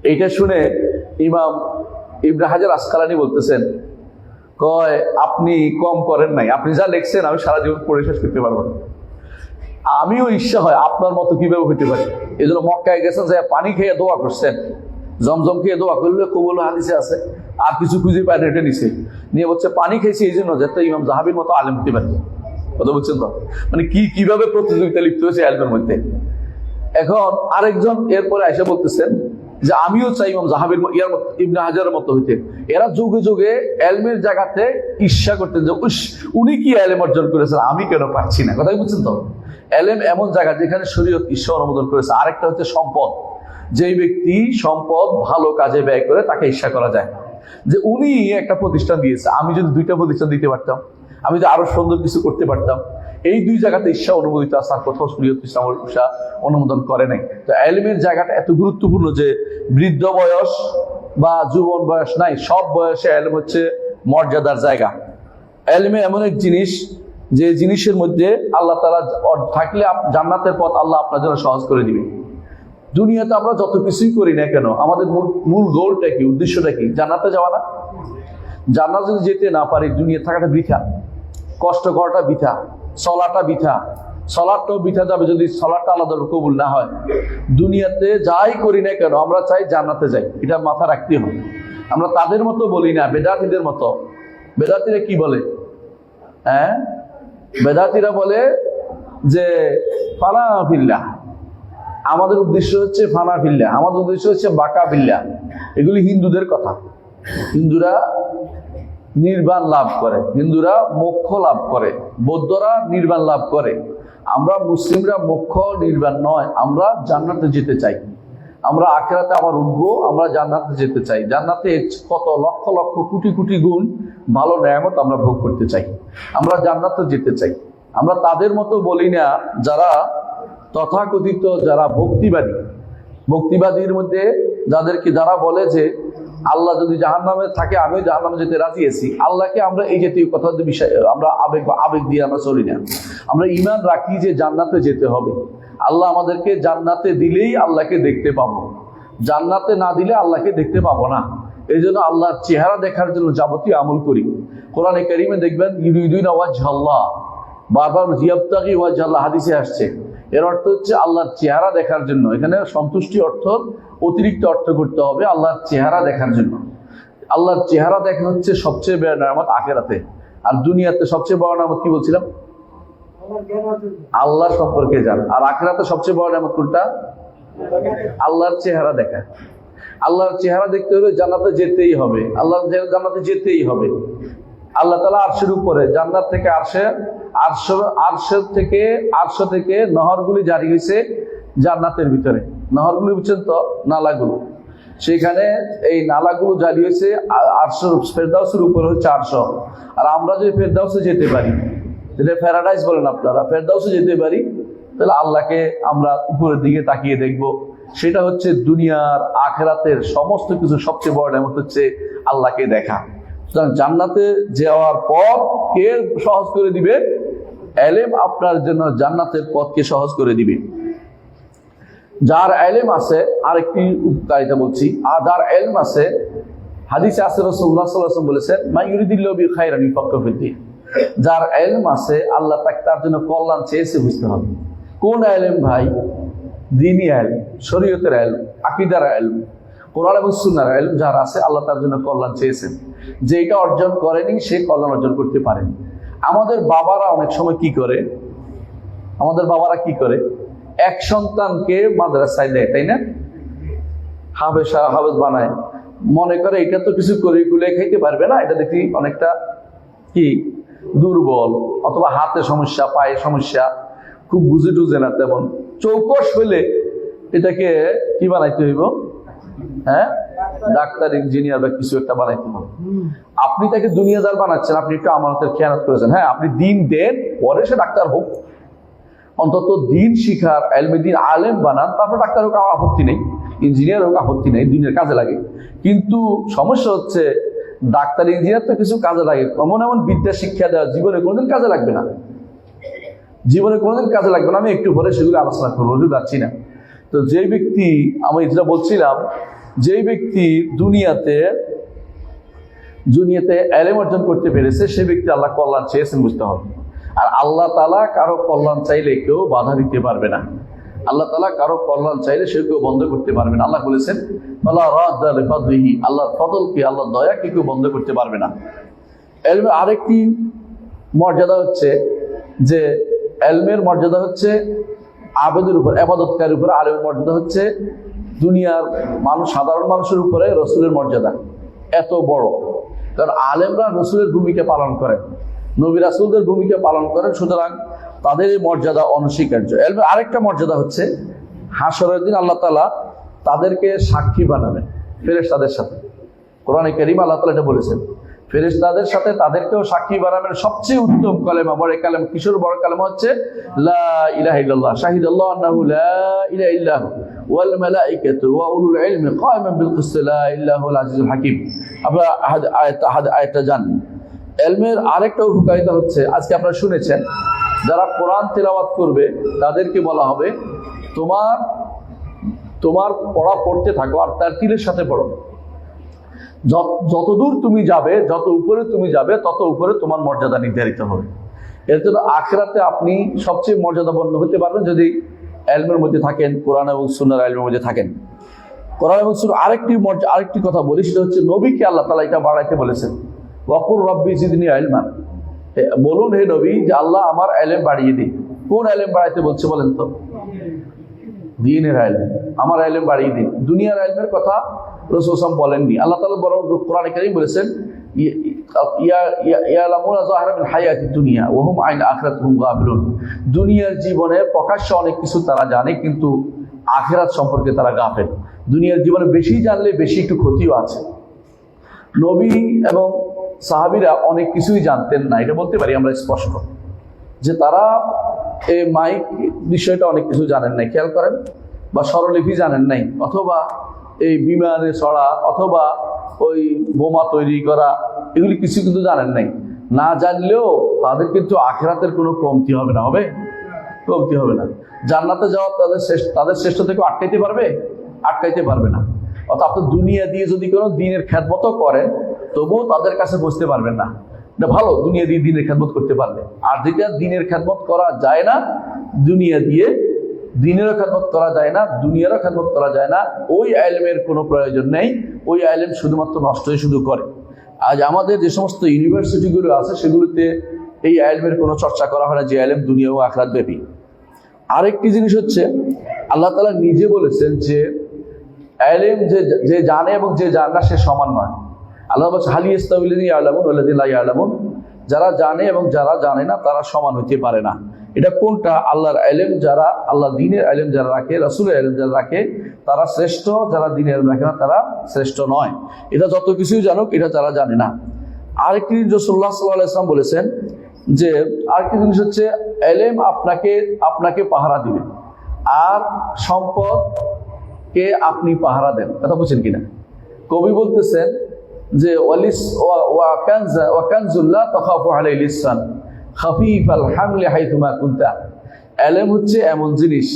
এইটা শুনে ইমাম ইবনে হাজার আসকালানী বলতেছেন, কয় আপনি কম করেন নাই, আপনি যা লিখছেন আমি সারা জীবন পড়ে শেষ করতে পারবো না। আমিও ঈর্ষা হয় আপনার মতো কিভাবে হইতে পারে। এই জন্য মক্কায় গেছেন, যে পানি খেয়ে দোয়া করছেন, জমজম খেয়ে দোয়া করলে কবুল হাদিসে আছে, আর কিছু খুঁজে পায় রেটে নিছে, নিয়ে বলছে পানি খেয়েছি এই জন্য যাতে ইমাম যাহাবির মতো আলেম হতে পারে। কথা বলছেন তো, মানে কিভাবে প্রতিযোগিতা লিপ্ত হয়েছে আলেমের মধ্যে। এখন আরেকজন এরপরে এসে বলতেছেন যে আমিও চাই ইমাম যাহাবির ইবনে হাজারের মতো হইতে। এরা যুগে যুগে এলমের জায়গাতে ঈর্ষা করতেন যে উনি কি এলেম অর্জন করেছেন, আমি কেন পাচ্ছি না। কথা বুঝছেন তো, এলেম এমন জায়গা যেখানে শরীয়ত ঈর্ষা অনুমোদন করেছে। আরেকটা হচ্ছে সম্পদ, যেই ব্যক্তি সম্পদ ভালো কাজে ব্যয় করে তাকে ঈর্ষা করা যায়। যে উনি একটা প্রতিষ্ঠান দিয়েছে, আমি যদি দুইটা প্রতিষ্ঠান দিতে পারতাম, আমি যদি আরো সুন্দর কিছু করতে পারতাম। এই দুই জায়গাতে ঈর্ষা অনুমোদিত আছে, আর কোথাও শরীয়ত ইসলাম ঈর্ষা অনুমোদন করে নাই। তো এলমের জায়গাটা এত গুরুত্বপূর্ণ যে বৃদ্ধ বয়স বা যুবন বয়স নাই, সব বয়সে এলম হচ্ছে মর্যাদার জায়গা। এলমে এমন এক জিনিস, যে জিনিসের মধ্যে আল্লাহ তাআলা থাকলে জান্নাতের পথ আল্লাহ আপনার জন্য সহজ করে দিবে। দুনিয়াতে আমরা যত কিছুই করি না কেন, আমাদের মূল গোলটা কি, উদ্দেশ্যটা কি? জান্নাতে যাওয়া না? জান্নাতে যদি যেতে না পারি, দুনিয়া থাকাটা বৃথা, কষ্ট করাটা বৃথা, চলাটা বৃথা, সলাটটাও বৃথা যাবে যদি সলাটটা আলাদা কবুল না হয়। দুনিয়াতে যাই করি না কেন আমরা চাই জান্নাতে যাই, এটা মাথা রাখতে হবে। আমরা তাদের মতো বলি না, বেদাতীদের মতো। বেদাতীরা কি বলে? হ্যাঁ, বেদাতীরা বলে যে ফানা ফিল্লাহ, আমাদের উদ্দেশ্য হচ্ছে ফানা ফিল্লাহ, আমাদের উদ্দেশ্য হচ্ছে বাকা ফিল্লাহ। এগুলি হিন্দুদের কথা। হিন্দুরা নির্বাণ লাভ করে, হিন্দুরা মোক্ষ লাভ করে, বৌদ্ধরা নির্বাণ লাভ করে। আমরা মুসলিমরা মোক্ষ নির্বাণ নয়, আমরা জান্নাতে যেতে চাই। আমরা আখিরাতে আবার উঠবো, আমরা জান্নাতে যেতে চাই। জান্নাতে কত লক্ষ লক্ষ কোটি কোটি গুণ ভালো নেয়ামত আমরা ভোগ করতে চাই, আমরা জান্নাতে যেতে চাই। আমরা তাদের মতো বলি না যারা তথাকথিত যারা ভক্তিবাদীর মধ্যে যারা বলে যে আল্লাহ যদি জাহান্নামে থাকে আমিও জাহান্নামে যেতে রাজি আছি। আল্লাহকে আমরা এই জাতীয় কথা বিষয়ে আমরা আবেগ দিয়ে আমরা চলি না। আমরা ঈমান রাখি যে জান্নাতে যেতে হবে। আল্লাহ আমাদেরকে জান্নাতে দিলেই আল্লাহকে দেখতে পাবো, জান্নাতে না দিলে আল্লাহকে দেখতে পাবো না। এই জন্য আল্লাহর চেহারা দেখার জন্য যাবতীয় আমল করি। কোরআনে কারিমে দেখবেন ইউরিদুনা ওয়াজহাল্লাহ, বারবার ইয়াবতাগি ওয়াজহাল্লাহ হাদিসে আসছে। এর অর্থ হচ্ছে আল্লাহর চেহারা দেখার জন্য। এখানে সন্তুষ্টি অর্থ অতিরিক্ত অর্থ করতে হবে, আল্লাহর চেহারা দেখার জন্য। আল্লাহর চেহারা দেখা হচ্ছে সবচেয়ে বড় নিয়ামত আখিরাতে। আর দুনিয়াতে সবচেয়ে বড় নিয়ামত কি বলছিলাম? আল্লাহ সম্পর্কে জান। আর আখিরাতে সবচেয়ে বড় নিয়ামত কোনটা? আল্লাহর চেহারা দেখা। আল্লাহর চেহারা দেখতে হলে জান্নাতে যেতেই হবে, আল্লাহর জান্নাতে যেতেই হবে। আল্লাহ তাআলা আরশের উপরে, জান্নাত থেকে আরশ থেকে নহরগুলি জারি হয়েছে জান্নাতের ভিতরে। নহরগুলি বুঝছেন তো, নালাগুলো। সেখানে এই নালাগুলো জারি হয়েছে আরশের, ফেরদাউসের উপরে হচ্ছে আরশ। আর আমরা যদি ফেরদাউসে যেতে পারি, যেটা প্যারাডাইস বলেন আপনারা, ফেরদাউসে যেতে পারি, তাহলে আল্লাহকে আমরা উপরের দিকে তাকিয়ে দেখব। সেটা হচ্ছে দুনিয়ার আখিরাতের সমস্ত কিছু সবচেয়ে বড় নিয়ামত হচ্ছে আল্লাহকে দেখা। জান্নাতে যাওয়ার পথ কে সহজ করে দিবে? এলেম আপনার জন্য জান্নাতের পথকে সহজ করে দিবে। যার এলেম আছে, আরেকটি উপকারিতা বলছি, আর যার এলম আছে, হাদিসে আছে রাসূলুল্লাহ সাল্লাল্লাহু আলাইহি ওয়াসাল্লাম বলেছেন মা ইউরিদিল্লাহু বিহি খায়রান ইউফাক্কিহু ফিদ্দীন। যার এলম আছে আল্লাহ তার জন্য কল্যাণ চেয়েছে, বুঝতে হবে। কোন এলেম ভাই? দ্বীনি এলম, শরীয়তের এলম, আকীদার এলম, কোরআন এবং সুন্নাহর এলম যার আছে, আল্লাহ তার জন্য কল্যাণ চেয়েছেন। যেটা অর্জন করেনি সে কল্যাণ অর্জন করতে পারেন। আমাদের বাবারা অনেক সময় কি করে? এক সন্তানকে মাদ্রাসায় দেয়, তাই না? হাফেজ বানায়, মনে করে এটা তো কিছু করে কুলে খাইতে পারবে না, এটা দেখি অনেকটা কি দুর্বল, অথবা হাতে সমস্যা, পায়ে সমস্যা, খুব বুঝে টুঝে না তেমন। চৌকস হইলে এটাকে কি বানাইতে হইব? হ্যাঁ, ডাক্তার, ইঞ্জিনিয়ার বা কিছু একটা বানাইতে হবে। আপনি তাকে দুনিয়াদার বানাচ্ছেন, আপনি একটু আমানতের খেয়ানত করেছেন। হ্যাঁ, আপনি দিন দেন, পরে সে ডাক্তার হোক, অন্তত দিন শিখার, এলমে দিন আলেম বানান, তারপর ডাক্তার হোক আমার আপত্তি নেই, ইঞ্জিনিয়ার হোক আপত্তি নেই, দুনিয়ার কাজে লাগে। কিন্তু সমস্যা হচ্ছে ডাক্তার ইঞ্জিনিয়ার তো কিছু কাজে লাগে, এমন এমন বিদ্যা শিক্ষা দেওয়া জীবনে কোনোদিন কাজে লাগবে না, জীবনে কোনোদিন কাজে লাগবে না। আমি একটু পরে সেগুলো আলোচনা করবো, যাচ্ছি না। তো যে ব্যক্তি, আমি যেটা বলছিলাম, যে ব্যক্তি দুনিয়াতে এলেম অর্জন করতে পেরেছে, সে ব্যক্তি আল্লাহ কল্যাণ চেয়েছেন বুঝতে হবে। আর আল্লাহ তাআলা কারো কল্যাণ চাইলে কেউ বাধা দিতে পারবে না। আল্লাহ তাআলা কারো কল্যাণ চাইলে সে কেউ বন্ধ করতে পারবে না। আল্লাহ বলেছেন আল্লাহ রাদ্দা লিফাদলিহি, আল্লাহর ফজলকে, আল্লাহর দয়াকে কেউ বন্ধ করতে পারবে না। এলমের আরেকটি মর্যাদা হচ্ছে যে এলমের মর্যাদা হচ্ছে আবেদের উপর, ইবাদতকারীর উপর। আলেমের মর্যাদা হচ্ছে দুনিয়ার মানুষ, সাধারণ মানুষের উপরে রসুলের মর্যাদা এত বড়। কারণ আলেমরা রসুলের ভূমিকা পালন করেন, নবী রাসূলদের ভূমিকা পালন করেন, সুতরাং তাদের এই মর্যাদা অনস্বীকার্য। এলমের আরেকটা মর্যাদা হচ্ছে হাশরের দিন আল্লাহ তাআলা তাদেরকে সাক্ষী বানাবেন ফেরেশতাদের সাথে। কোরআনে কারীম আল্লাহ তাআলা এটা বলেছেন, ফেরেশতাদের সাথে তাদেরকেও সাক্ষী বানাবেন। সবচেয়ে উত্তম কালেমা, বড় কালেমা, কিশোর বড় কালেমা হচ্ছে লা ইলাহা ইল্লাল্লাহ, শাহিদাল্লাহু আন্নাহু লা ইলাহা ইল্লাহু ওয়াল মালাইকাতু ওয়া উলুল ইলমি কায়িমান বিল কিসত লা ইলাহা ইল্লাল আজিজুল হাকীম। আপনারা আয়াতটা জানেন। এলমের আরেকটা উপকারিতা হচ্ছে, আজকে আপনারা শুনেছেন, যারা কোরআন তেলাওয়াত করবে তাদেরকে বলা হবে তোমার পড়া পড়তে থাকো আর তার তীরের সাথে পড়ো। যত দূর তুমি যাবে, যত উপরে তুমি যাবে, তত উপরে তোমার মর্যাদা নির্ধারিত হবে। এর জন্য আখিরাতে আপনি সবচেয়ে মর্যাদাপূর্ণ হতে পারবেন যদি এলমের মধ্যে থাকেন, কোরআন এবং সুন্নাহর এলমের মধ্যে থাকেন। কোরআন এবং সুন্নাহ আরেকটি কথা বলি, সেটা হচ্ছে নবীকে আল্লাহ তাআলা এটা বাড়াইতে বলেছেন, ওয়াকুর রব্বি জিদনি ইলমান, বলুন হে নবী যে আল্লাহ আমার এলেম বাড়িয়ে দিন। কোন এলেম বাড়াইতে বলছে বলেন তো? দ্বীনের ইলম, আমার এলেম বাড়িয়ে দিন। দুনিয়ার ইলমের কথা রাসূল সাল্লাল্লাহু আলাইহি ওয়াসাল্লাম বলেননি। আল্লাহ তাআলা বরং কোরআনে কারীম বলেছেন ইয়ালামুনা যাহিরা মিন হায়াতিদ দুনিয়া ওয়া হুম আন আখিরাতিহিম গাফিলুন। দুনিয়ার জীবনে প্রকাশ্যে অনেক কিছু তারা জানে, কিন্তু আখিরাত সম্পর্কে তারা গাফেল। দুনিয়ার জীবনে বেশি জানলে বেশি একটু ক্ষতিও আছে। নবী এবং সাহাবীরা অনেক কিছুই জানতেন না, এটা বলতে পারি আমরা স্পষ্ট, যে তারা এই মাইক বিষয়টা অনেক কিছু জানেন নাই, খেয়াল করেন, বা স্বরলিপি জানেন নাই, অথবা এই বিমানে চড়া, অথবা ওই বোমা তৈরি করা, এগুলি কিছু কিন্তু জানেন নাই। না জানলেও তাদের কিন্তু আখিরাতের কোনো কমতি হবে না, কমতি হবে না। জান্নাতে যাওয়া তাদের শ্রেষ্ঠ থেকে আটকাইতে পারবে না। অর্থাৎ আপনি দুনিয়া দিয়ে যদি কোনো দিনের খেদমতও করেন, তবুও তাদের কাছে বুঝতে পারবেন না। এটা ভালো দুনিয়া দিয়ে দিনের খেদমত করতে পারলে। আর যেটা দিনের খেদমত করা যায় না, দুনিয়া দিয়ে দিনেরও খেদমত করা যায় না, দুনিয়ারও খেদমত করা যায় না, ওই ইলমের কোনো প্রয়োজন নেই। ওই ইলম শুধুমাত্র নষ্টই শুধু করে। আজ আমাদের যে সমস্ত ইউনিভার্সিটিগুলো আছে, সেগুলোতে এই ইলমের কোনো চর্চা করা হয় না, যে ইলম দুনিয়া ও আখিরাত ব্যাপী। আরেকটি জিনিস হচ্ছে, আল্লাহ তাআলা নিজে বলেছেন যে ইলম যে জানে এবং যে জানে না সে সমান নয়। আল্লাহ বলছে হাল ইয়াস্তাউযিল্লাযীনা ইয়ালামুন ওয়াল্লাযীনা লা ইয়ালামুন, যারা জানে এবং যারা জানে না তারা সমান হতে পারে না। এটা কোনটা? আল্লাহর ইলম যারা, আল্লাহ দ্বীনের ইলম যারা রাখে, রাসূলের ইলম যারা রাখে, তারা শ্রেষ্ঠ, যারা দ্বীনের ইলম রাখে না তারা শ্রেষ্ঠ নয়। এটা যত কিছুই জানুক, এটা তারা জানে না। আরেকটি রাসূলুল্লাহ সাল্লাল্লাহু আলাইহি ওয়াসাল্লাম বলেছেন যে আরেকটি জিনিস হচ্ছে, ইলম আপনাকে পাহারা দিবে, আর সম্পদকে আপনি পাহারা দেন। কথা বুঝছেন কিনা? কবি বলতেছেন যে ওয়া কানজুল লা তাখাফু আলাইহি লিসান খাফিফাল হামলি হাইথুমা কুনতা। ইলম হচ্ছে এমন জিনিস,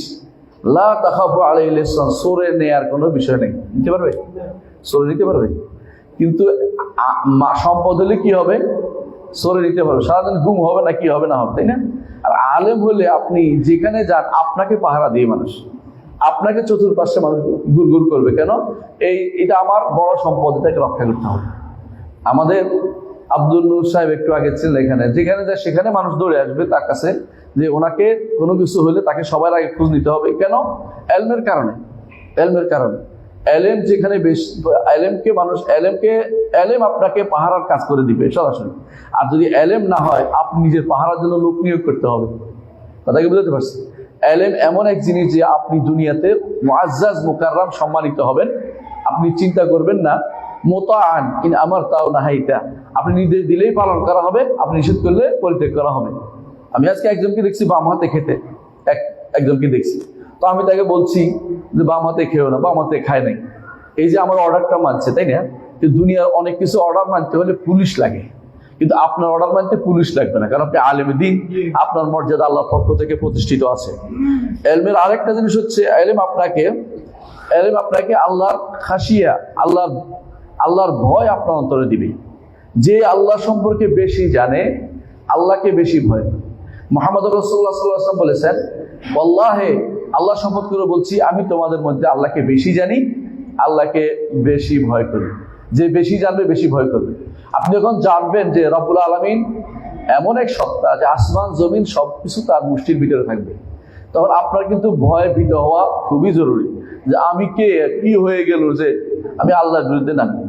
লা তাখাফু আলাইহি লিসান, সরে নেয়ার কোনো বিষয় নেই। নিতে পারবে? সরে নিতে পারবে। কিন্তু সম্পদ হলে কি হবে? সরে নিতে পারবে। সারাদিন ঘুম হবে না, কি হবে না হবে, তাই না? আর আলেম হলে আপনি যেখানে যান আপনাকে পাহারা দিয়ে মানুষ, আপনাকে চতুর্পাশে মানুষ গুড় করবে। কেন? এটা আমার বড় সম্পদ, এটাকে রক্ষা করতে হবে। আমাদের আব্দুল নূর সাহেব একটু আগে ছিলেন এখানে, যেখানে যায় সেখানে মানুষ দৌড়ে আসবে তার কাছে, যে ওনাকে কোনো কিছু হলে তাকে সবার আগে খোঁজ নিতে হবে। কেন? ইলমের কারণে। ইলম যেখানে বেশি, ইলম আপনাকে পাহারার কাজ করে দিবে সরাসরি। আর যদি ইলম না হয়, আপনি নিজের পাহারার জন্য লোক নিয়োগ করতে হবে। কথা কি বুঝতে পারছি? ইলম এমন এক জিনিস যে আপনি দুনিয়াতে মুআজ্জাজ মুকাররাম সম্মানিত হবেন। আপনি চিন্তা করবেন না মুতাআন ইন আমারতা ওয়া নাহাইতা, আপনি নির্দেশ দিলেই পালন করা হবে, আপনি নিষেধ করলে পরিত্যাগ করা হবে। আমি আজকে একজনকে দেখছি বাম হাতে খেতে, একজনকে দেখছি, তো আমি তাকে বলছি যে বাম হাতে খেয়েও না, বাম হাতে খায় নাই। এই যে আমার অর্ডারটা মানছে, তাই না? দুনিয়ার অনেক কিছু অর্ডার মানতে হলে পুলিশ লাগে, কিন্তু আপনার অর্ডার মানতে পুলিশ লাগবে না, কারণ আপনি আলেম দ্বীন, আপনার মর্যাদা আল্লাহর পক্ষ থেকে প্রতিষ্ঠিত আছে। এলমের আরেকটা জিনিস হচ্ছে, এলেম আপনাকে আল্লাহর খাসিয়া, আল্লাহর ভয় আপনার অন্তরে দিবে। যে আল্লাহ সম্পর্কে বেশি জানে, আল্লাহকে বেশি ভয়। মুহাম্মদ রাসূলুল্লাহ সাল্লাল্লাহু আলাইহি ওয়াসাল্লাম বলেছেন, ওয়াল্লাহি, আল্লাহ শপথ করে বলছি, আমি তোমাদের মধ্যে আল্লাহকে বেশি জানি, আল্লাহকে বেশি ভয় করি। যে বেশি জানবে বেশি ভয় করবে। আপনি যখন জানবেন যে রব্বুল আলামিন এমন এক সত্তা যে আসমান জমিন সবকিছু তার মুষ্টির ভিতরে থাকবে, তখন আপনার কিন্তু ভয় ভীত হওয়া খুবই জরুরি, যে আমি কে, কি হয়ে গেল যে আমি আল্লাহর বিরুদ্ধে নামি।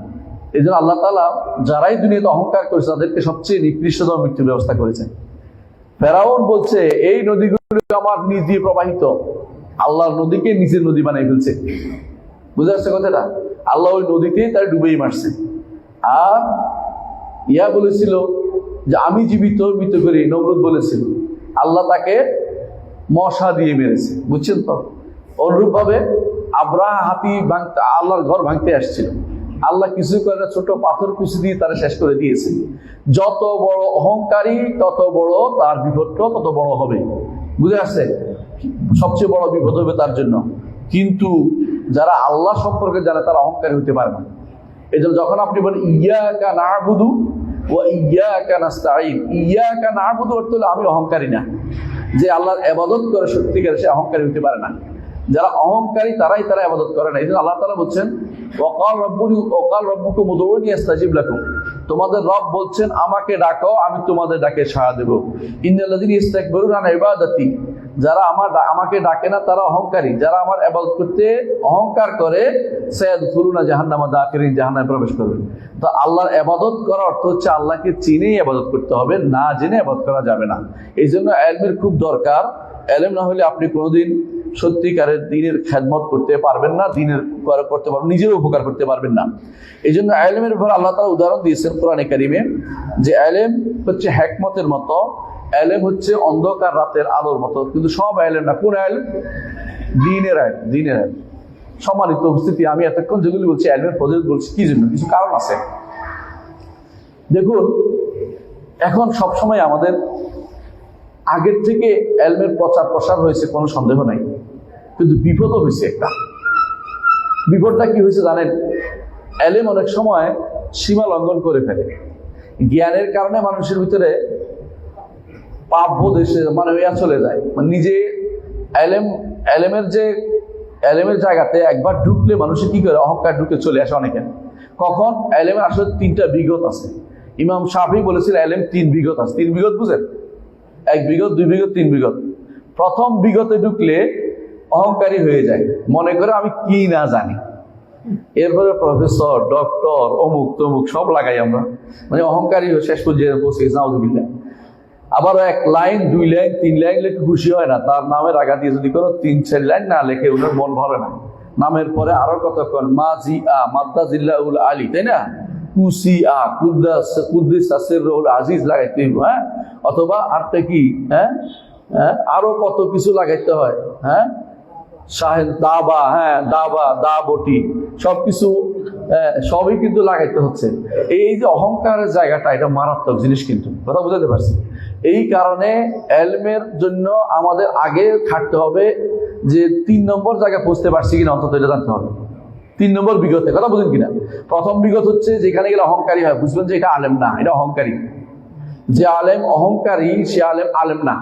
এই জন্য আল্লাহ তাআলা যারাই দুনিয়াতে অহংকার করেছে তাদেরকে সবচেয়ে নিকৃষ্টতম মৃত্যুর ব্যবস্থা করেছেন। ফেরাউন বলছে এই নদীগুলো আমার নিজ দিয়ে প্রবাহিত, আল্লাহর নদীকে নিজের নদী বানিয়ে ফেলছে। বুঝে আসছে কথাটা? আল্লাহ ওই নদীতে তার ডুবেই মারছে। আর বলেছিল যে আমি জীবিত মৃত করি, নমরুদ বলেছিল, আল্লাহ তাকে মশা দিয়ে মেরেছে। বুঝছেন তো? অনুরূপ ভাবে আব্রাহা হাতি ভাঙতে, আল্লাহর ঘর ভাঙতে আসছিল, আল্লাহ কিছু করে ছোট পাথর কুচি দিয়ে তারা শেষ করে দিয়েছে। যত বড় অহংকারী তত বড় তার বিপদটা তত বড় হবে। বুঝে আসছে? সবচেয়ে বড় বিপদ হবে তার জন্য। কিন্তু যারা আল্লাহ সম্পর্কে জানে তারা অহংকারী হতে পারে না। এই জন্য যখন আপনি বলেন ইয়াকা না'বুদু ওয়া ইয়াকা নাস্তাঈন, ইয়াকা না'বুদু অর্থ হলো আমি অহংকারী না। যে আল্লাহর ইবাদত করে সত্যিকারে সে অহংকারী হতে পারে না। যারা অহংকারী তারা ইবাদত করে না। এই জন্য আল্লাহ তাআলা বলছেন ওয়াকাল রাব্বুকুম উদউনি আস্তাজিব লাকুম, তোমাদের রব বলছেন আমাকে ডাকো, আমি তোমাদের ডাকে সাড়া দেব। ইন্নাল্লাযীনা ইস্তাকবারুনা আন ইবাদাতি, যারা আমাকে ডাকে না তারা অহংকারী, যারা আমার ইবাদত করতে অহংকার করে সায়াদখুলুনা জাহান্নামা দাখিরিন, জাহান্নামে প্রবেশ করবে। তো আল্লাহর ইবাদত করার অর্থ হচ্ছে আল্লাহকে চিনেই ইবাদত করতে হবে, না জেনে ইবাদত করা যাবে না। এই জন্য ইলমের খুব দরকার। ইলম না হলে আপনি কোনোদিন সত্যিকারের দ্বীনের খেদমত করতে পারবেন না, দ্বীনের করতে পারবেন, নিজের উপকার করতে পারবেন না। এই জন্য ইলমের উপর আল্লাহ তাআলা উদাহরণ দিয়েছেন কোরআনে কারিমে, যে ইলম হচ্ছে হিকমতের মতো, ইলম হচ্ছে অন্ধকার রাতের আলোর মতো। কিন্তু সব ইলম না। কোন ইলম? দ্বীনের ইলম, দ্বীনের ইলম। সম্মানিত উপস্থিতি, আমি এতক্ষণ যেগুলি বলছি ইলমের ফজিলত বলছি কি জন্য, কিছু কারণ আছে। দেখুন, এখন সবসময় আমাদের আগের থেকে ইলমের প্রচার প্রসার হয়েছে, কোনো সন্দেহ নাই, কিন্তু বিপদও হয়েছে একটা। বিপদটা কি হয়েছে জানেন? ইলম অনেক সময় সীমা লঙ্ঘন করে ফেলে। জ্ঞানের কারণে মানুষের ভিতরে পাপ বোধ এসে মানে চলে যায়। মানে নিজে ইলমের জায়গাতে একবার ঢুকলে মানুষের কি করে, অহংকার ঢুকে চলে আসে অনেকে। কখন? ইলমের আসলে 3টা বিগত আছে। ইমাম শাফি বলেছিল ইলম 3 বিগত আছে। 3 বিগত বুঝেন? 1 বিগত, 2 বিগত, 3 বিগত। প্রথম বিগতে ঢুকলে অহংকারী হয়ে যায়, মনে করে আমি কি না জানি। এরপরে প্রফেসর, ডক্টর, অমুক তমুক সব লাগাই আমরা, মানে অহংকারী হয়ে শেষ পর্যন্ত পৌঁছে গেছে, নাউযুবিল্লাহ। আবার 1 লাইন 2 লাইন 3 লাইন লেখে খুশি হয় না, তার নামের আগা দিয়ে যদি কোনো 3-4 লাইন না লেখে ওনার মন ভরে না। নামের পরে আরো কতক্ষণ মাজিআ, মাদ্দাজিল্লাহুল আলী, তাই না, কুসিআ, কুদ্দিস আসিরুল আজিজ লাগাইতে হইব, হ্যাঁ, অথবা আরটা কি, হ্যাঁ, আরো কত কিছু লাগাইতে হয়, হ্যাঁ, শাহেদ দাবা, হ্যাঁ, দাবা, দাবটি, সবকিছু সবই কিন্তু লাগাইতে হচ্ছে। এই যে অহংকারের জায়গাটা, এটা মারাত্মক জিনিস, কিন্তু কথা বুঝাতে পারছি। এই কারণে ইলমের জন্য আমাদের আগে খাটতে হবে যে 3 নম্বর জায়গায় পৌঁছতে পারছি কিনা, অন্তত এটা জানতে হবে। 3 নম্বর বিগতে, কথা বুঝেন কিনা? প্রথম বিগত হচ্ছে যেখানে গেলে অহংকারী হয়, বুঝবেন যে এটা আলেম না, এটা অহংকারী। যে আলেম অহংকারী সে আলেম না।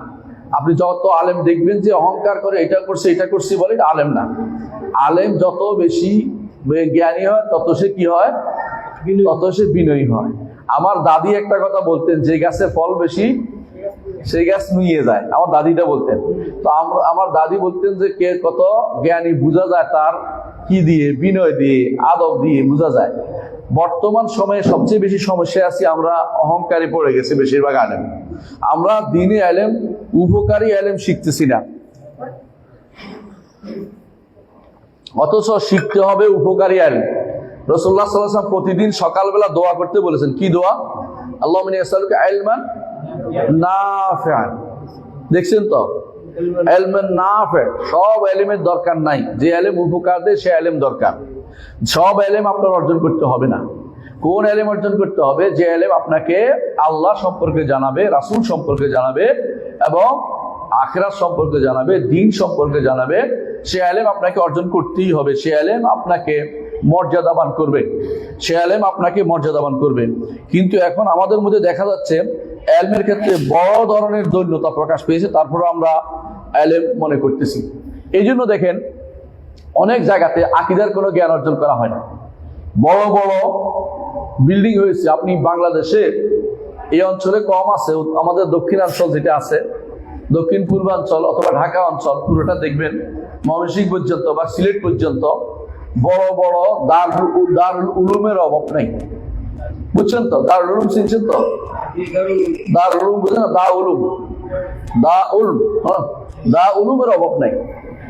আপনি যত আলেম দেখবেন যে অহংকার করে, এটা করছে এটা করছি বলে, এটা আলেম না। আলেম যত বেশি জ্ঞানী হয় তত সে কি হয়, তত সে বিনয়ী হয়। আমার দাদি একটা কথা বলতেন, যে গাছে ফল বেশি সেই গাছ নুয়ে যায়, আমার দাদিটা বলতেন। তো আমার দাদি বলতেন যে কে কত জ্ঞানী বোঝা যায় তার কি দিয়ে, বিনয় দিয়ে, আদব দিয়ে বোঝা যায়। বর্তমান সময়ে সবচেয়ে বেশি সমস্যা আছি আমরা, অহংকারী পড়ে গেছে বেশিরভাগ আলেম। আমরা দ্বীনি ইলম, উপকারী ইলম শিখতেছি না, অথচ শিখতে হবে উপকারী ইলম। রাসূলুল্লাহ সাল্লাল্লাহু আলাইহি ওয়াসাল্লাম প্রতিদিন সকালবেলা দোয়া করতে বলেছেন। কি দোয়া? আল্লাহুম্মা ইন্নী আসআলুকা ইলমান নাফিআন। দেখছেন তো, এলমের নাফে, সব এলেমের দরকার নাই। যে এলেম উপকার দেয় সে এলেম দরকার। সব এলেম আপনার অর্জন করতে হবে না। কোন এলেম অর্জন করতে হবে? যে এলেম আপনাকে আল্লাহ সম্পর্কে জানাবে, রাসূল সম্পর্কে জানাবে এবং আখিরাত সম্পর্কে জানাবে, দ্বীন সম্পর্কে জানাবে, সে এলেম আপনাকে অর্জন করতেই হবে। সে এলেম আপনাকে মর্যাদাবান করবে, সে এলেম আপনাকে মর্যাদাবান করবে। কিন্তু এখন আমাদের মধ্যে দেখা যাচ্ছে এলমের ক্ষেত্রে বড় ধরনের দৈন্যতা প্রকাশ পেয়েছে, তারপরে আমরা এলেম মনে করতেছি। এই জন্য দেখেন অনেক জায়গাতে আকীদার কোনো জ্ঞান অর্জন করা হয় না। বড় বড় বিল্ডিং হয়েছে, আপনি বাংলাদেশে এই অঞ্চলে কম আছে, আমাদের দক্ষিণাঞ্চল যেটা আছে, দক্ষিণ পূর্বাঞ্চল অথবা ঢাকা অঞ্চল পুরোটা দেখবেন ময়মনসিংহ পর্যন্ত বা সিলেট পর্যন্ত বড় বড় দারুল উলুমের অভাব নেই। বুঝছেন তো? দারুল উলুম চিনছেন তো? দারুল উলুম বুঝছেন না? দা উলুমের অভাব নাই।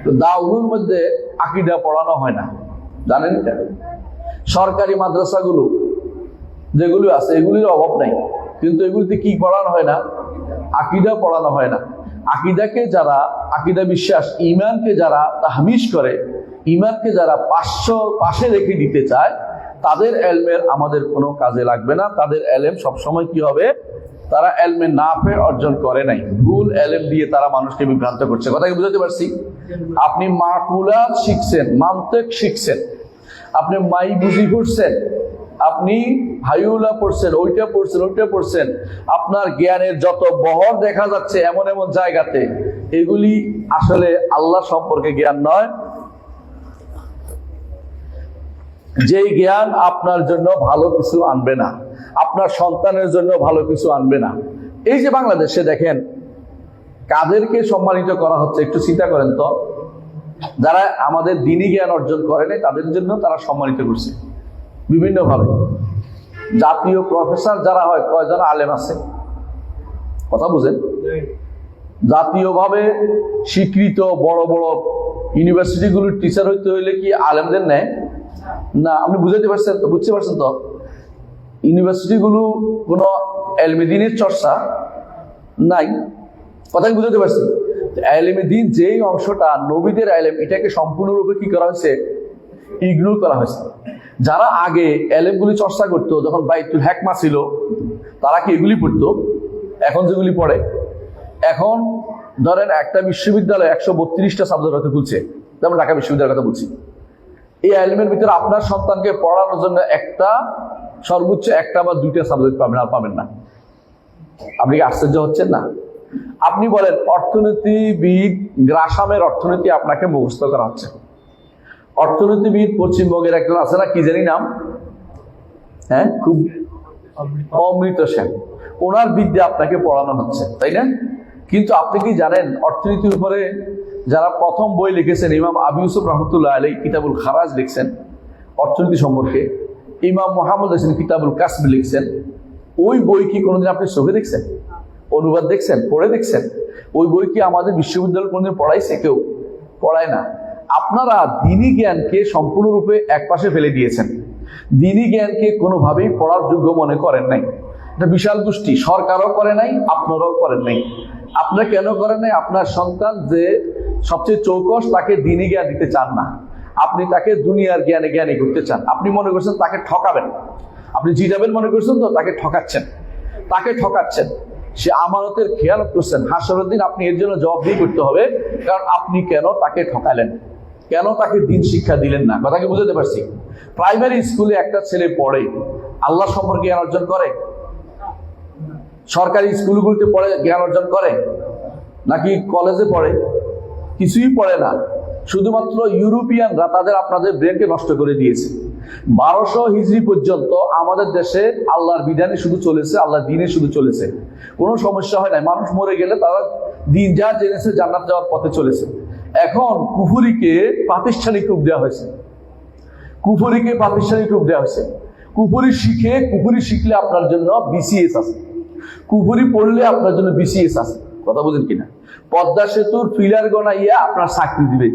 তো দা উলুমের মধ্যে আকীদা পড়ানো হয় না, জানেন এটা? সরকারি মাদ্রাসাগুলো যেগুলো আছে এগুলির অভাব নাই, কিন্তু এগুলিতে কি পড়ানো হয় না? আকীদা পড়ানো হয় না। আকীদাকে যারা, আকীদা বিশ্বাস, ঈমানকে যারা তাহমিশ করে, ঈমানকে যারা পাশে রেখে দিতে চায়, তাদের এলমের আমাদের কোনো কাজে লাগবে না। তাদের এলেম সবসময় কি হবে? তারা এলমে নাফে অর্জন করে নাই, ভুল এলেম দিয়ে তারা মানুষকে বিভ্রান্ত করছে। কথা কি বুঝতে পারছি? আপনি মাকুলাত শিখছেন, মান্তেক শিখছেন, আপনি মাই বুঝি পড়ছেন, আপনি হাইউলা পড়ছেন, ওইটা পড়ছেন, আপনার জ্ঞানের যত বহর দেখা যাচ্ছে এমন এমন জায়গাতে, এগুলি আসলে আল্লাহ সম্পর্কে জ্ঞান নয়। যেই জ্ঞান আপনার জন্য ভালো কিছু আনবে না, আপনার সন্তানের জন্য ভালো কিছু আনবে না। এই যে বাংলাদেশে দেখেন কাদেরকে সম্মানিত করা হচ্ছে, একটু চিন্তা করেন তো। যারা আমাদের দ্বীনি জ্ঞান অর্জন করে নাই তাদের জন্য তারা সম্মানিত করছে বিভিন্নভাবে। জাতীয় প্রফেসর যারা হয়, কয়জন আলেম আছে? কথা বুঝেন? জাতীয়ভাবে স্বীকৃত বড় বড় ইউনিভার্সিটিগুলোর টিচার হইতে হইলে কি আলেমদের নেয় না? আপনি বুঝতে পারছেন তো? বুঝতে পারছেন তো? ইউনিভার্সিটিগুলো কোনো এলমে দ্বীনের চর্চা নাই। কথা কি বুঝতে পারছি? এলমে দ্বীন যেই অংশটা নবীদের এলেম, এটাকে সম্পূর্ণরূপে কি করা হয়েছে? ইগনোর করা হয়েছে। যারা আগে এলেমগুলি চর্চা করতো, যখন বাইতুল হিকমা ছিল, তারা কি এগুলি পড়তো? এখন যেগুলি পড়ে, এখন ধরেন একটা বিশ্ববিদ্যালয় 132টা সাবজেক্ট হয়তো খুলছে, যেমন ঢাকা বিশ্ববিদ্যালয়ের কথা বলছি। এই এলমের ভিতরে আপনার সন্তানকে পড়ানোর জন্য সর্বোচ্চ একটা বা দুইটা সাবজেক্ট পাবেন না। আপনি কি আশ্চর্য হচ্ছেন না? আপনি বলেন অর্থনীতিবিদ, গ্রাসামের অর্থনীতি আপনাকে মুখস্থ করা হচ্ছে। অর্থনীতিবিদ পশ্চিমবঙ্গের একজন আছে না, কি জানি নাম, হ্যাঁ, খুব অমৃত সেন, ওনার বিদ্যা আপনাকে পড়ানো হচ্ছে, তাই না? কিন্তু আপনি কি জানেন অর্থনীতির উপরে যারা প্রথম বই লিখেছেন, ইমাম আবু ইউসুফ রহমতুল্লাহ আলাইহি কিতাবুল খারাজ লিখছেন অর্থনীতি সম্পর্কে, ইমাম মুহাম্মদ হোসেন কিতাবুল কাসব লিখছেন। ওই বই কি কোনোদিন আপনি চোখে দেখছেন? অনুবাদ দেখছেন? পড়ে দেখছেন? ওই বই কি আমাদের বিশ্ববিদ্যালয় কোনোদিন পড়াইছে? কেউ পড়ায় না। আপনারা দ্বীনি জ্ঞানকে সম্পূর্ণরূপে একপাশে ফেলে দিয়েছেন। দ্বীনি জ্ঞানকে কোনোভাবেই পড়ার যোগ্য মনে করেন নাই। এটা বিশাল গোষ্ঠী, সরকারও করে নাই, আপনারাও করেন নাই। আপনারা কেন করেন নাই? আপনার সন্তান যে সবচেয়ে চৌকস, তাকে দ্বীনি জ্ঞান দিতে চান না। আপনি তাকে দুনিয়ার জ্ঞানী করতে চান। আপনি মনে করছেন তাকে ঠকাবেন, আপনি জিতাবেন মনে করছেন, তো তাকে ঠকাচ্ছেন। সে আমানতের খেয়ালত করছেন। হাসরের দিন আপনি এর জন্য জবাবদিহি করতে হবে, কারণ আপনি কেন তাকে ঠকালেন, কেন তাকে দ্বীন শিক্ষা দিলেন না। কথা কি বুঝতে পারছি? প্রাইমারি স্কুলে একটা ছেলে পড়ে, আল্লাহ সম্পর্কে জ্ঞান অর্জন করে? সরকারি স্কুলগুলোতে পড়ে জ্ঞান অর্জন করে? নাকি কলেজে পড়ে? কিছুই পড়ে না। শুধুমাত্র ইউরোপিয়ানরা আপনাদের ব্রেনকে নষ্ট করে দিয়েছে। 1200 হিজরি পর্যন্ত আমাদের দেশে আল্লাহর বিধানে শুধু চলেছে, আল্লাহর দ্বীনে শুধু চলেছে, কোনো সমস্যা হয় নাই। মানুষ মরে গেলে তারা দ্বীন যা জেনেছে জান্নাত যাওয়ার পথে চলেছে। এখন কুফরিকে প্রাতিষ্ঠানিক রূপ দেওয়া হয়েছে, কুফরি শিখলে আপনার জন্য বিসিএস আছে, কুফরি পড়লে আপনার জন্য বিসিএস আছে। কথা বুঝেন কিনা? পদ্মা সেতুর ফিলার গনাইয়া আপনার চাকরি দিবে,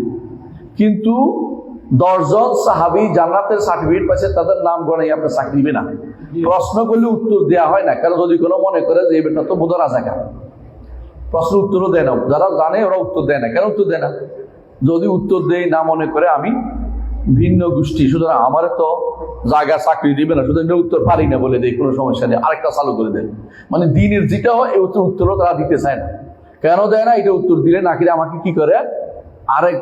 কিন্তু 10 জন সাহাবী জান্নাতের সার্টিফিকেট পাচ্ছে, তাদের নাম গনাইয়া আপনার চাকরি দিবে না। প্রশ্ন করলে উত্তর দেওয়া হয় না, কারণ যদি কোনো মনে করে যে এই বেটা তো বোধ রাজাকার, প্রশ্ন উত্তরও দেয় না, যারা জানে ওরা উত্তর দেয় না। কেন উত্তর দেয় না? যদি উত্তর দেয় না মনে করে আমি ভিন্ন গোষ্ঠী, সুতরাং আমার তো জায়গা চাকরি দিবে না, সুতরাং উত্তর পারি না বলে দেয়, কোনো সমস্যা নেই, আরেকটা চালু করে দেয়। মানে দিনের যেটা হয় এই উত্তরও তারা দিতে চায় না। কেন দেয় না? এটা উত্তর দিলে নাকি আমাকে কি করে আরেক